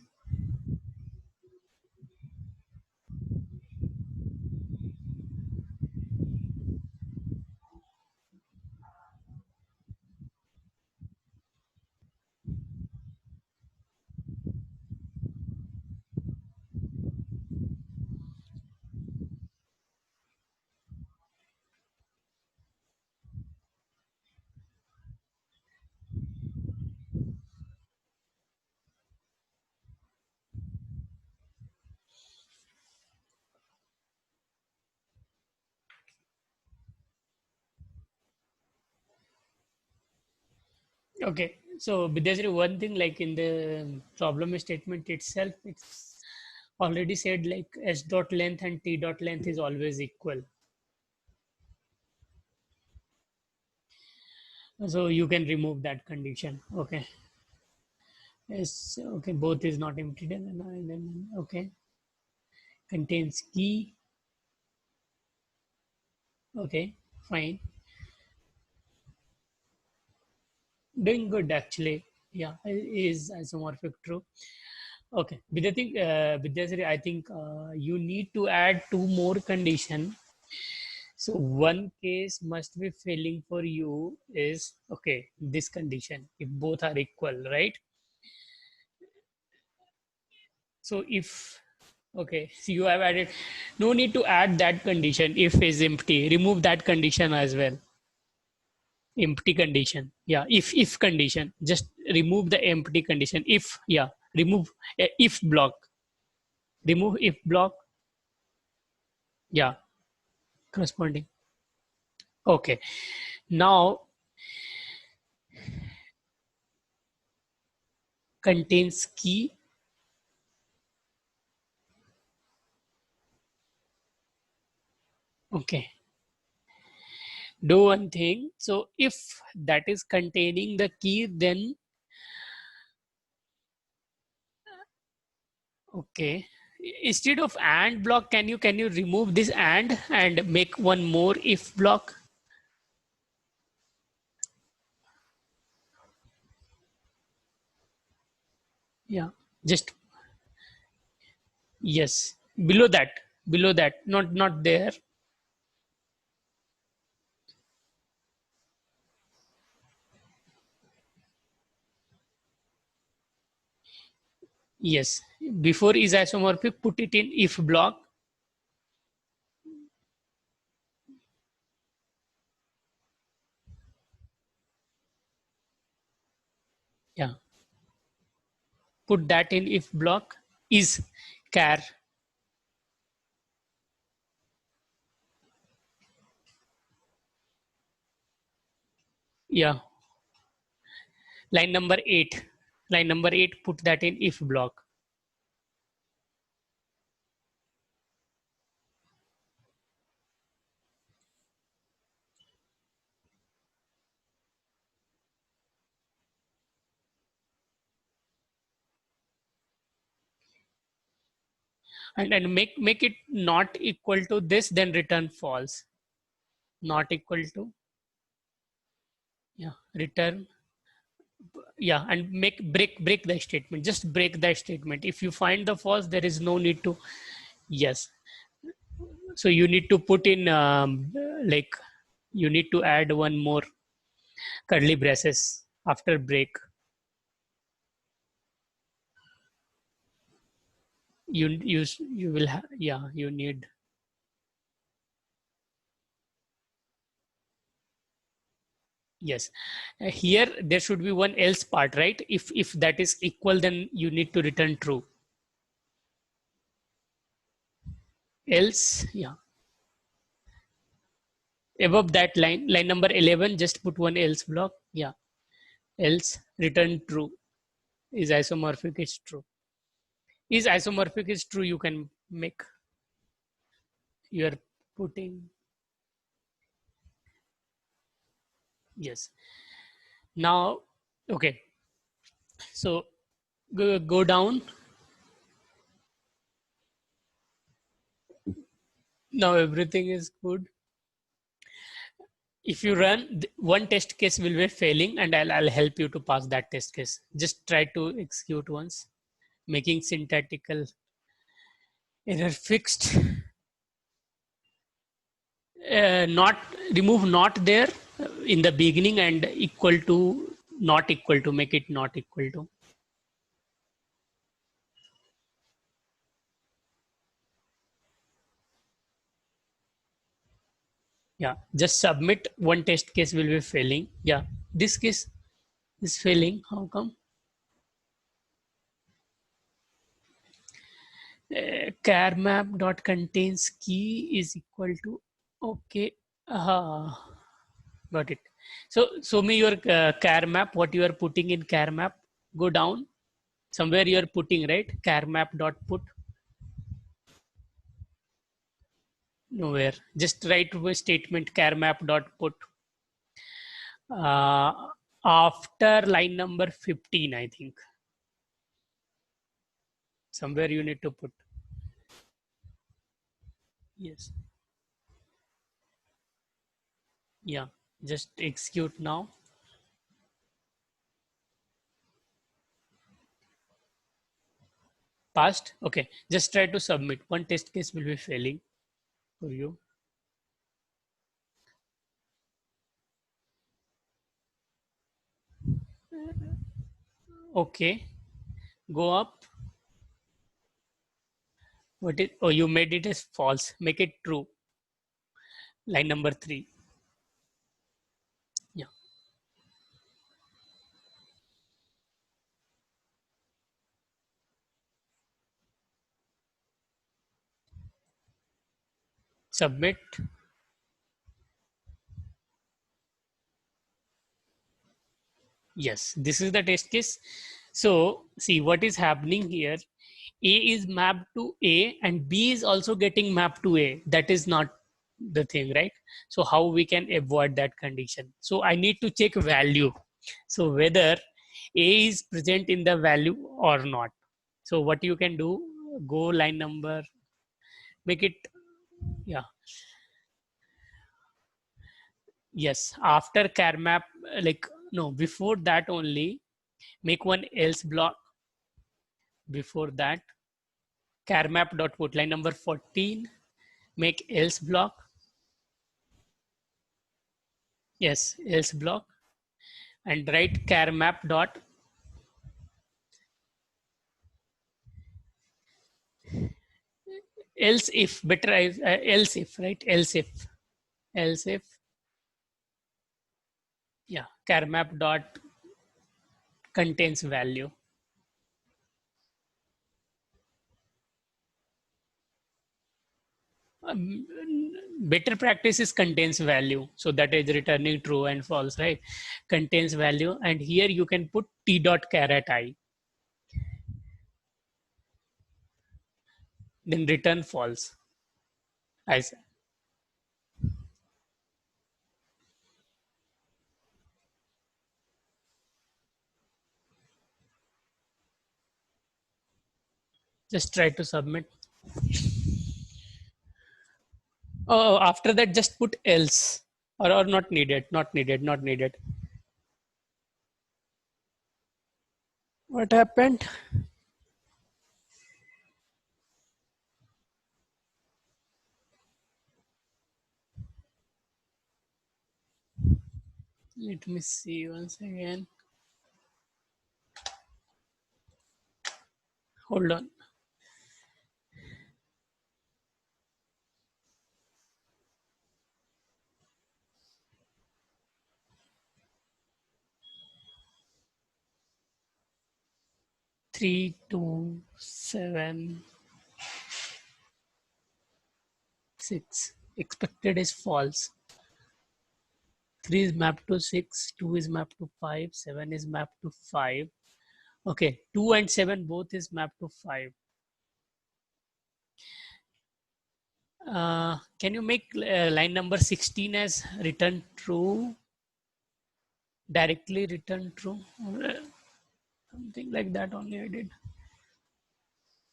Okay, so Vidyasri, one thing like in the problem statement itself, it's already said like s dot length and t dot length is always equal. So you can remove that condition. Okay. Yes. Okay. Both is not empty. Then okay. Contains key. Okay. Fine. Doing good actually. Yeah. Is isomorphic true. Okay. Vidyasri, I think you need to add two more condition. So one case must be failing for you is okay. This condition if both are equal, right? So if okay, so you have added, no need to add that condition if is empty. Remove that condition as well. Empty condition. Yeah, if condition. Just remove the empty condition. If yeah, remove if block. Remove if block. Yeah, corresponding. Okay. Now contains key. Okay. Do one thing. So if that is containing the key, then okay. Instead of and block, can you remove this and make one more if block? Yeah. Just yes. Below that. Below that. Not there. Yes. Before is isomorphic, put it in if block. Yeah. Put that in if block is char. Yeah. Line number 8. Line number 8, put that in if block. and make it not equal to this, then return false. Not equal to, yeah, return, yeah, and break the statement. Just break the statement. If you find the false, there is no need to, yes. So you need to put in like you need to add one more curly braces after break. You will have, yeah, you need, yes. Here there should be one else part, right? If that is equal, then you need to return true. Else, yeah. Above that line number 11, just put one else block. Yeah. Else return true. Is isomorphic is true. Is isomorphic is true, you can make, you are putting, yes. Now, okay. So go down. Now everything is good. If you run, one test case will be failing, and I'll help you to pass that test case. Just try to execute once, making syntactical error fixed. Not remove not there in the beginning and equal to, not equal to, make it not equal to. Yeah, just submit. One test case will be failing. Yeah, this case is failing. How come? Char map dot contains key is equal to, okay. Got it. So show me your char map. What you are putting in char map? Go down. Somewhere you are putting, right? Char map dot put. Nowhere. Just write a statement char map dot put. Uh, After line number 15, I think. Somewhere you need to put. Yes. Yeah. Just execute now. Passed. Okay. Just try to submit. One test case will be failing for you. Okay. Go up. What is, oh, you made it as false. Make it true. Line number 3. Yeah. Submit. Yes, this is the test case. So see what is happening here. A is mapped to A and B is also getting mapped to A. That is not the thing, right? So how we can avoid that condition? So I need to check value. So whether A is present in the value or not. So what you can do, go line number, make it, yeah. Yes, after char map, like, no, before that only, make one else block. Before that, char map dot put line number 14, make else block. Yes, else block, and write char map dot, else if, better else if, right? Else if, yeah, char map dot contains value. Better practice is contains value, so that is returning true and false, right? Contains value, and here you can put t dot caret I, then return false. I just try to submit. Oh, after that, just put else or not needed, not needed, not needed. What happened? Let me see once again. Hold on. Three, two, 7, 6. Expected is false. 3 is mapped to 6, 2 is mapped to 5, 7 is mapped to 5. Okay, 2 and 7 both is mapped to 5. Can you make line number 16 as return true? Directly return true? Something like that only I did.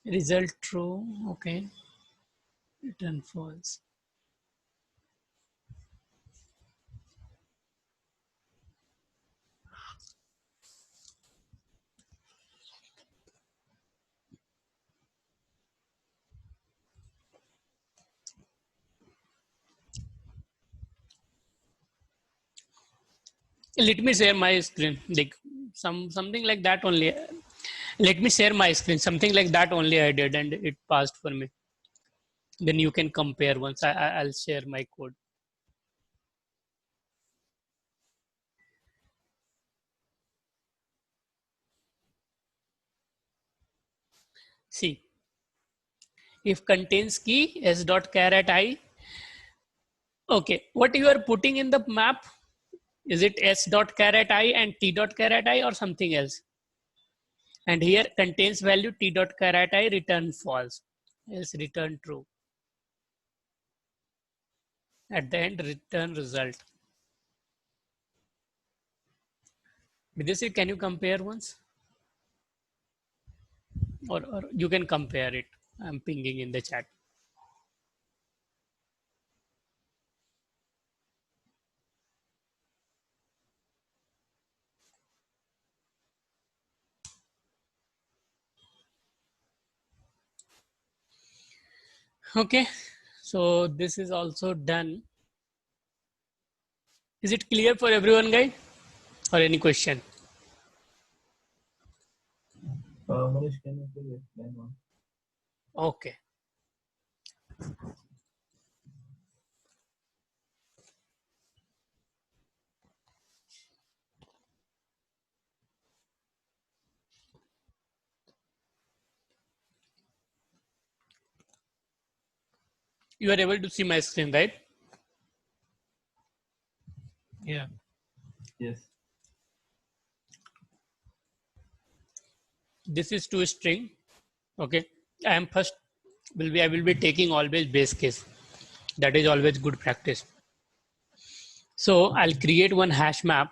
Result true, okay. Return false. Let me share my screen, like something like that only. Let me share my screen, something like that only I did and it passed for me. Then you can compare once. I'll share my code. See, if contains key s dot char at I, okay, what you are putting in the map, is it s dot char at I and t dot char at I or something else? And here contains value t dot char at I, return false, else return true. At the end, return result. Vidyashi, can you compare once? Or you can compare it. I'm pinging in the chat. Okay, so this is also done. Is it clear for everyone, guys? Or any question? Manish, can you please explain one? Okay. You are able to see my screen, right? Yeah. Yes. This is to string. Okay. I will be taking always base case. That is always good practice. So I'll create one hash map.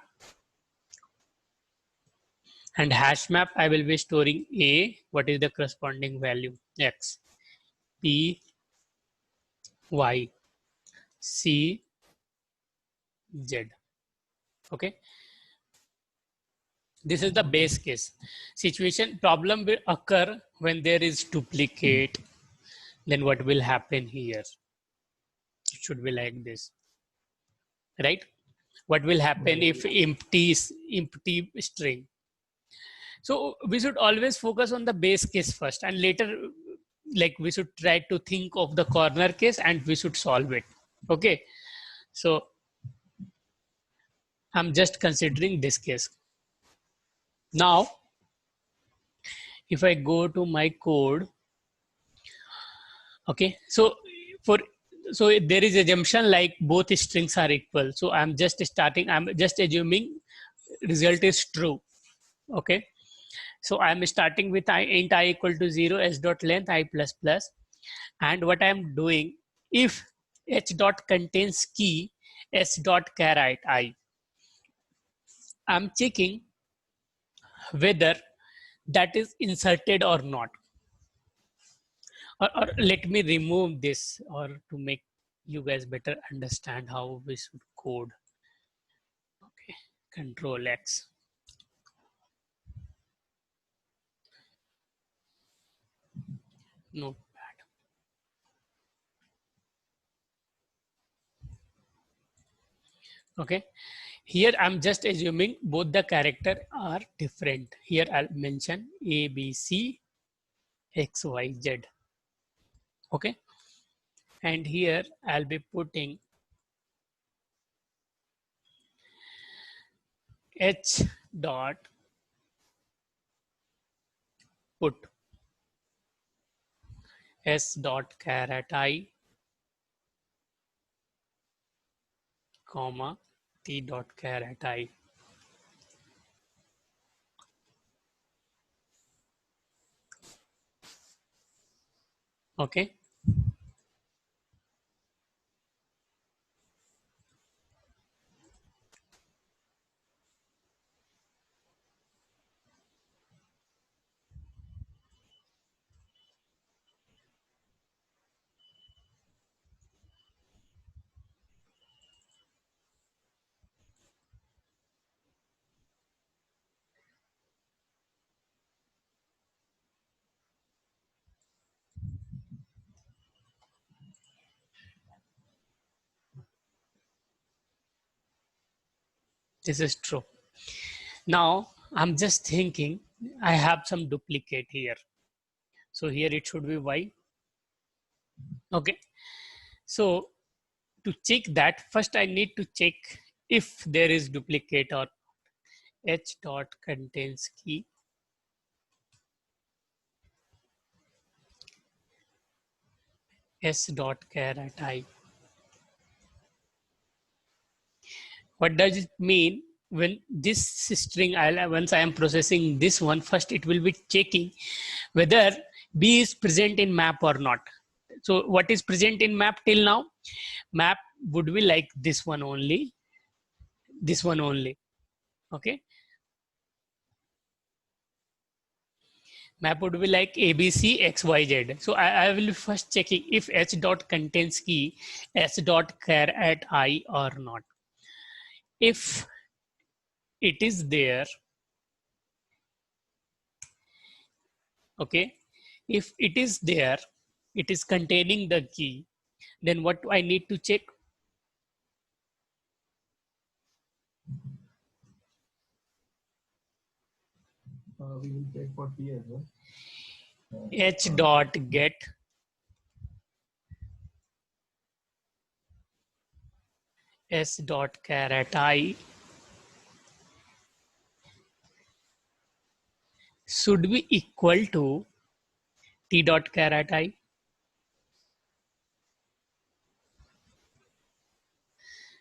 And hash map, I will be storing A, what is the corresponding value? X, P, Y, C, Z. Okay. This is the base case. Situation problem will occur when there is duplicate. Then what will happen here? It should be like this, right? What will happen if empty string? So we should always focus on the base case first, and later, like we should try to think of the corner case and we should solve it. Okay. So I'm just considering this case. Now, if I go to my code, okay, so for so there is assumption like both strings are equal. So I'm just assuming result is true. Okay. So I'm starting with int I equal to 0, s dot length I plus plus. And what I'm doing, if h dot contains key s dot char at I, I'm checking whether that is inserted or not. or let me remove this, or to make you guys better understand how we should code. Okay, Control X. No. Okay, here I'm just assuming both the character are different. Here I'll mention A, B, C, X, Y, Z. Okay, and here I'll be putting H dot put S dot char at I, comma T dot char at I. Okay, this is true. Now I'm just thinking I have some duplicate here. So here it should be Y. Okay, so to check that, first I need to check if there is duplicate or H dot contains key S dot char at I. What does it mean? When this string, once I am processing this one, first it will be checking whether B is present in map or not. So what is present in map till now? Map would be like this one only, this one only. Okay, map would be like ABC XYZ. So I will be first checking if H dot contains key S dot char at I or not. If it is there, okay, if it is there, it is containing the key, then what I need to check? We will check for T as well. H dot get S dot char at I should be equal to T dot char at I.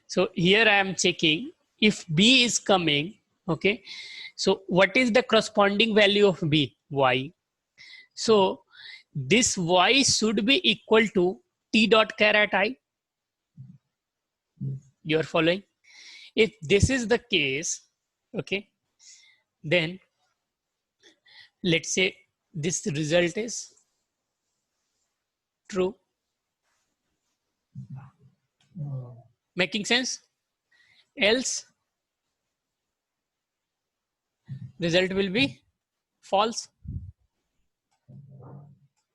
So here I am checking if B is coming, okay. So what is the corresponding value of B? Y. So this Y should be equal to T dot char at I. You are following? If this is the case, okay, then let's say this result is true. Making sense? Else result will be false.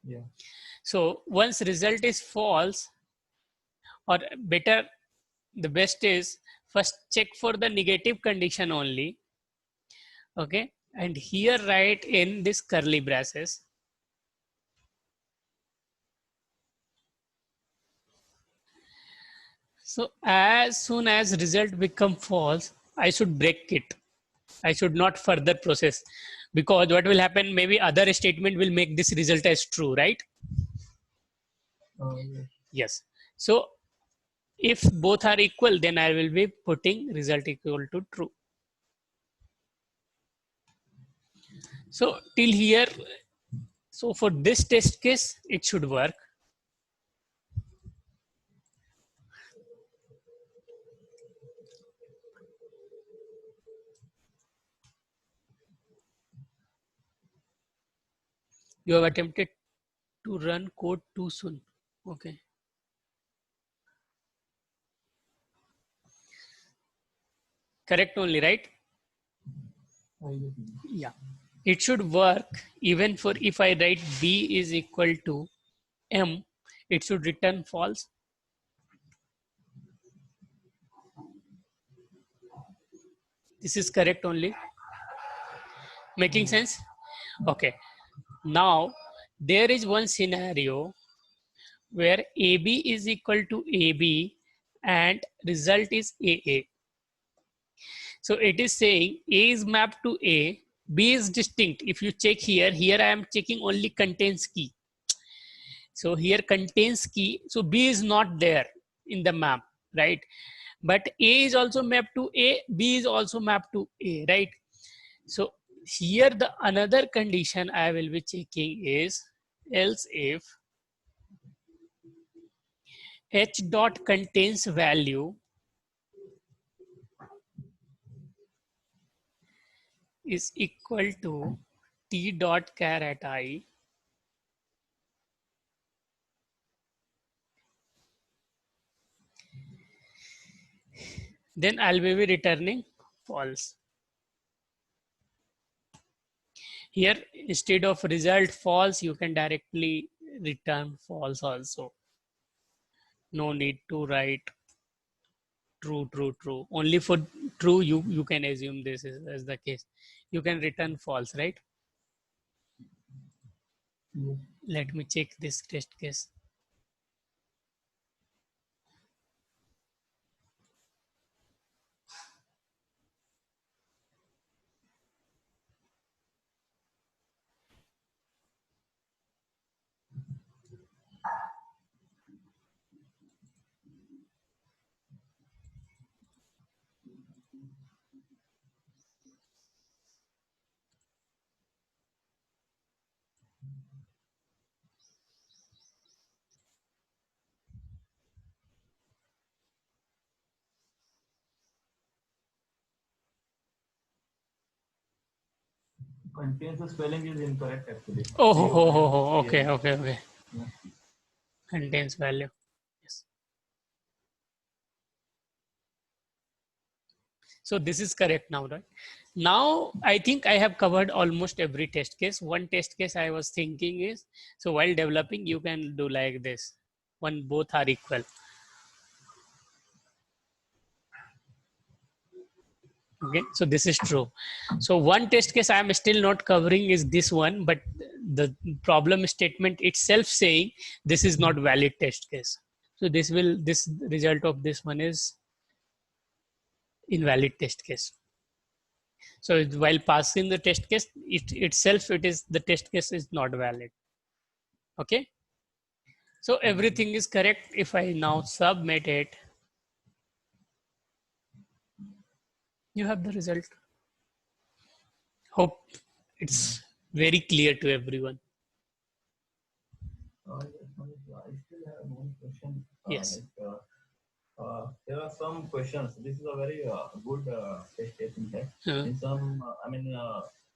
Yeah. So once result is false, or better, the best is first check for the negative condition only. Okay, and here write in this curly braces. So as soon as result become false, I should break it. I should not further process, because what will happen, maybe other statement will make this result as true, right? Yes. Yes. So if both are equal, then I will be putting result equal to true. So till here, so for this test case, it should work. You have attempted to run code too soon. Okay. Correct only, right? Yeah. It should work even for if I write B is equal to M, it should return false. This is correct only. Making sense? Okay. Now, there is one scenario where AB is equal to AB and result is AA. So it is saying A is mapped to A, B is distinct. If you check here, here I am checking only contains key. So here contains key. So B is not there in the map, right? But A is also mapped to A, B is also mapped to A, right? So here the another condition I will be checking is else if H dot contains value is equal to T dot char at I, then I'll be returning false. Here, instead of result false, you can directly return false also. No need to write true, true, true. Only for true, you can assume this is as the case. You can return false, right? Let me check this test case. Contains the spelling is incorrect actually. Oh, okay, okay, okay. Yeah. Contains value. Yes. So this is correct now, right? Now I think I have covered almost every test case. One test case I was thinking is, so while developing, you can do like this. When both are equal. Okay, so this is true. So one test case I am still not covering is this one, but the problem statement itself saying this is not valid test case. So this result of this one is invalid test case. So while passing the test case, the test case is not valid. Okay. So everything is correct. If I now submit it, you have the result. Hope it's very clear to everyone. I still have one question. Yes. There are some questions. This is a very good test case in fact. In some,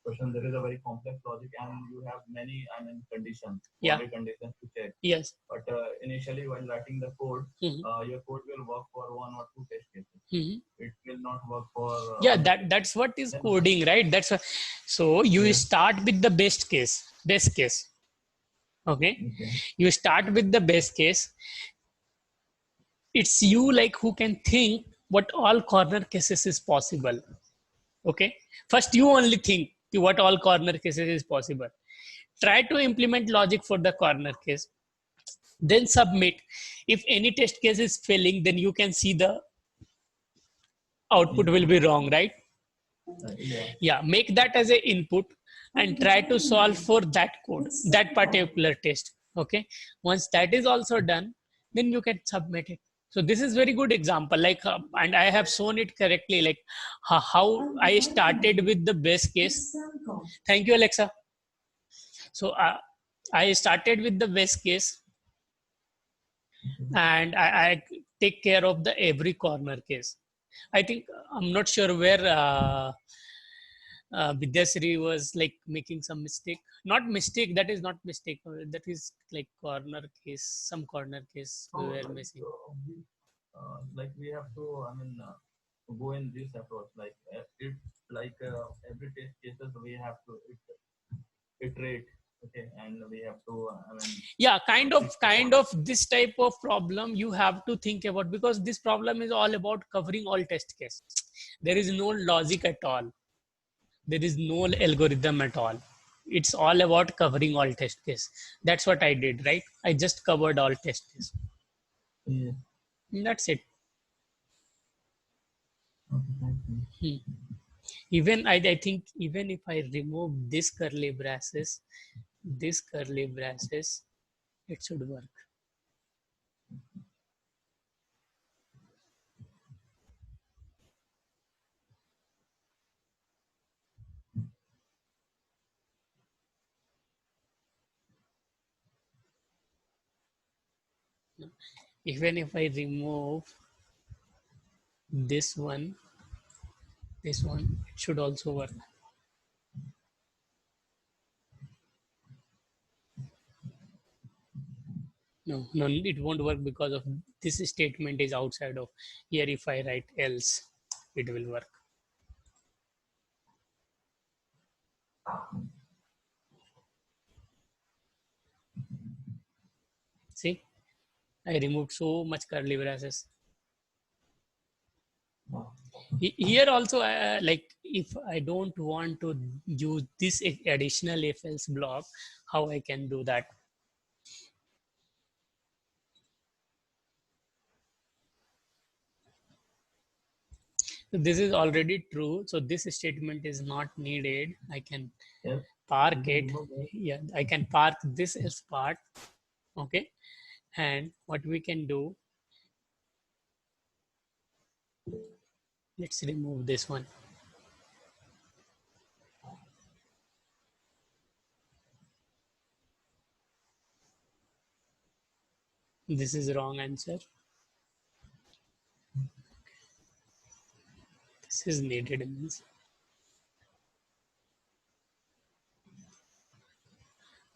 question there is a very complex logic and you have many, conditions, boundary conditions to check. Yes. But initially, while writing the code, your code will work for one or two test cases. It will not work for. That's what is coding, right? That's what, so you start with the best case. Okay. You start with the best case. It's you like who can think what all corner cases is possible. Okay. First, you only think what all corner cases is possible. Try to implement logic for the corner case. Then submit. If any test case is failing, then you can see the output will be wrong, right? Yeah. Make that as an input and try to solve for that code, that particular test. Okay. Once that is also done, then you can submit it. So this is very good example, like, and I have shown it correctly, like how I started with the best case. Thank you, Alexa. So I started with the best case and I take care of the every corner case. I think I'm not sure where Vidyasri was like making some mistake. Not mistake, that is not mistake. That is like corner case, some corner case we were missing. Like we have to, go in this approach. Like it, like every test cases we have to iterate. Okay, and we have to, Yeah, kind of this type of problem you have to think about, because this problem is all about covering all test cases. There is no logic at all. There is no algorithm at all. It's all about covering all test case. That's what I did, right? I just covered all test case. yeah. That's it. Okay, thank you. Even I think even if I remove this curly braces, it should work. Even if I remove this one, it should also work. No, it won't work because of this statement is outside of here. If I write else, it will work. See, I removed so much curly braces. Here also, like if I don't want to use this additional if else block, how I can do that? This is already true, so this statement is not needed. I can Yes. park You it. can remove that. Yeah, I can park this as part. Okay, and what we can do, let's remove this one. This is wrong answer. This is needed means.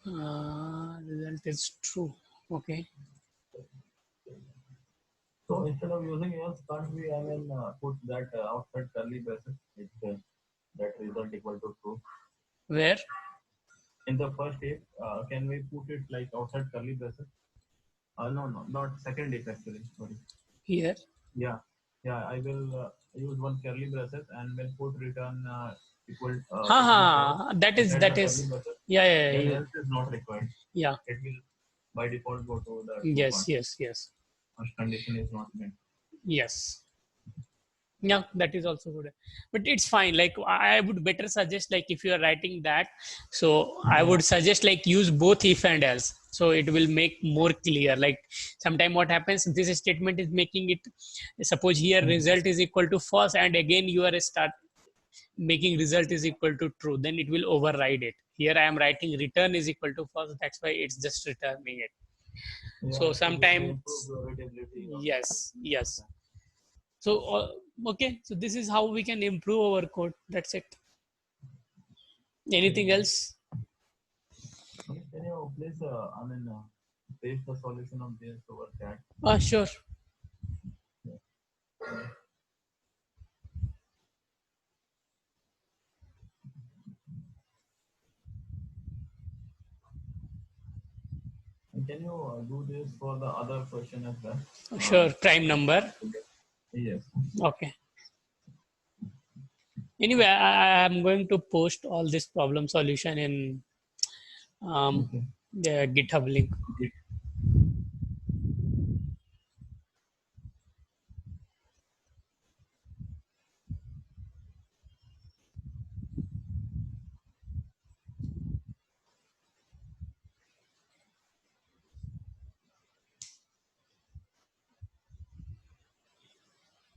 Result is true. Okay. So instead of using else, can't we, put that outside curly braces? It's that result equal to true. Where? In the first if, can we put it like outside curly braces? No, not second if actually. Sorry. Here. Yeah, I will use one curly braces and will put return equal. That is Inside the yeah, curly braces, yeah, then yeah, else is not required. yeah. It will by default go to the true Yes, part. yes. First condition is not met. Yes. Yeah, that is also good, but it's fine. Like I would better suggest, like if you are writing that, so I would suggest like use both if and else, so it will make more clear. Like sometime what happens, this statement is making it, suppose here result is equal to false, and again you are start making result is equal to true, then it will override it. Here I am writing return is equal to false, that's why it's just returning it. Yeah, So it will sometimes, improve readability of yes. So okay, so this is how we can improve our code. That's it. Anything else? Can you please, paste the solution of this over chat? Sure. And can you do this for the other question as well? Sure. Prime number. Yes. Okay. Anyway, I'm going to post all this problem solution in Okay. the GitHub link.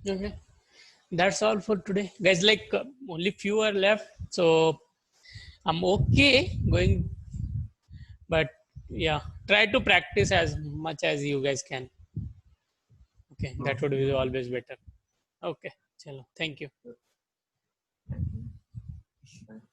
Okay. That's all for today, guys. Like only few are left, so I'm okay going, but yeah, try to practice as much as you guys can. Okay, that would be always better. Okay, chalo. Thank you. Thank you. Thank you.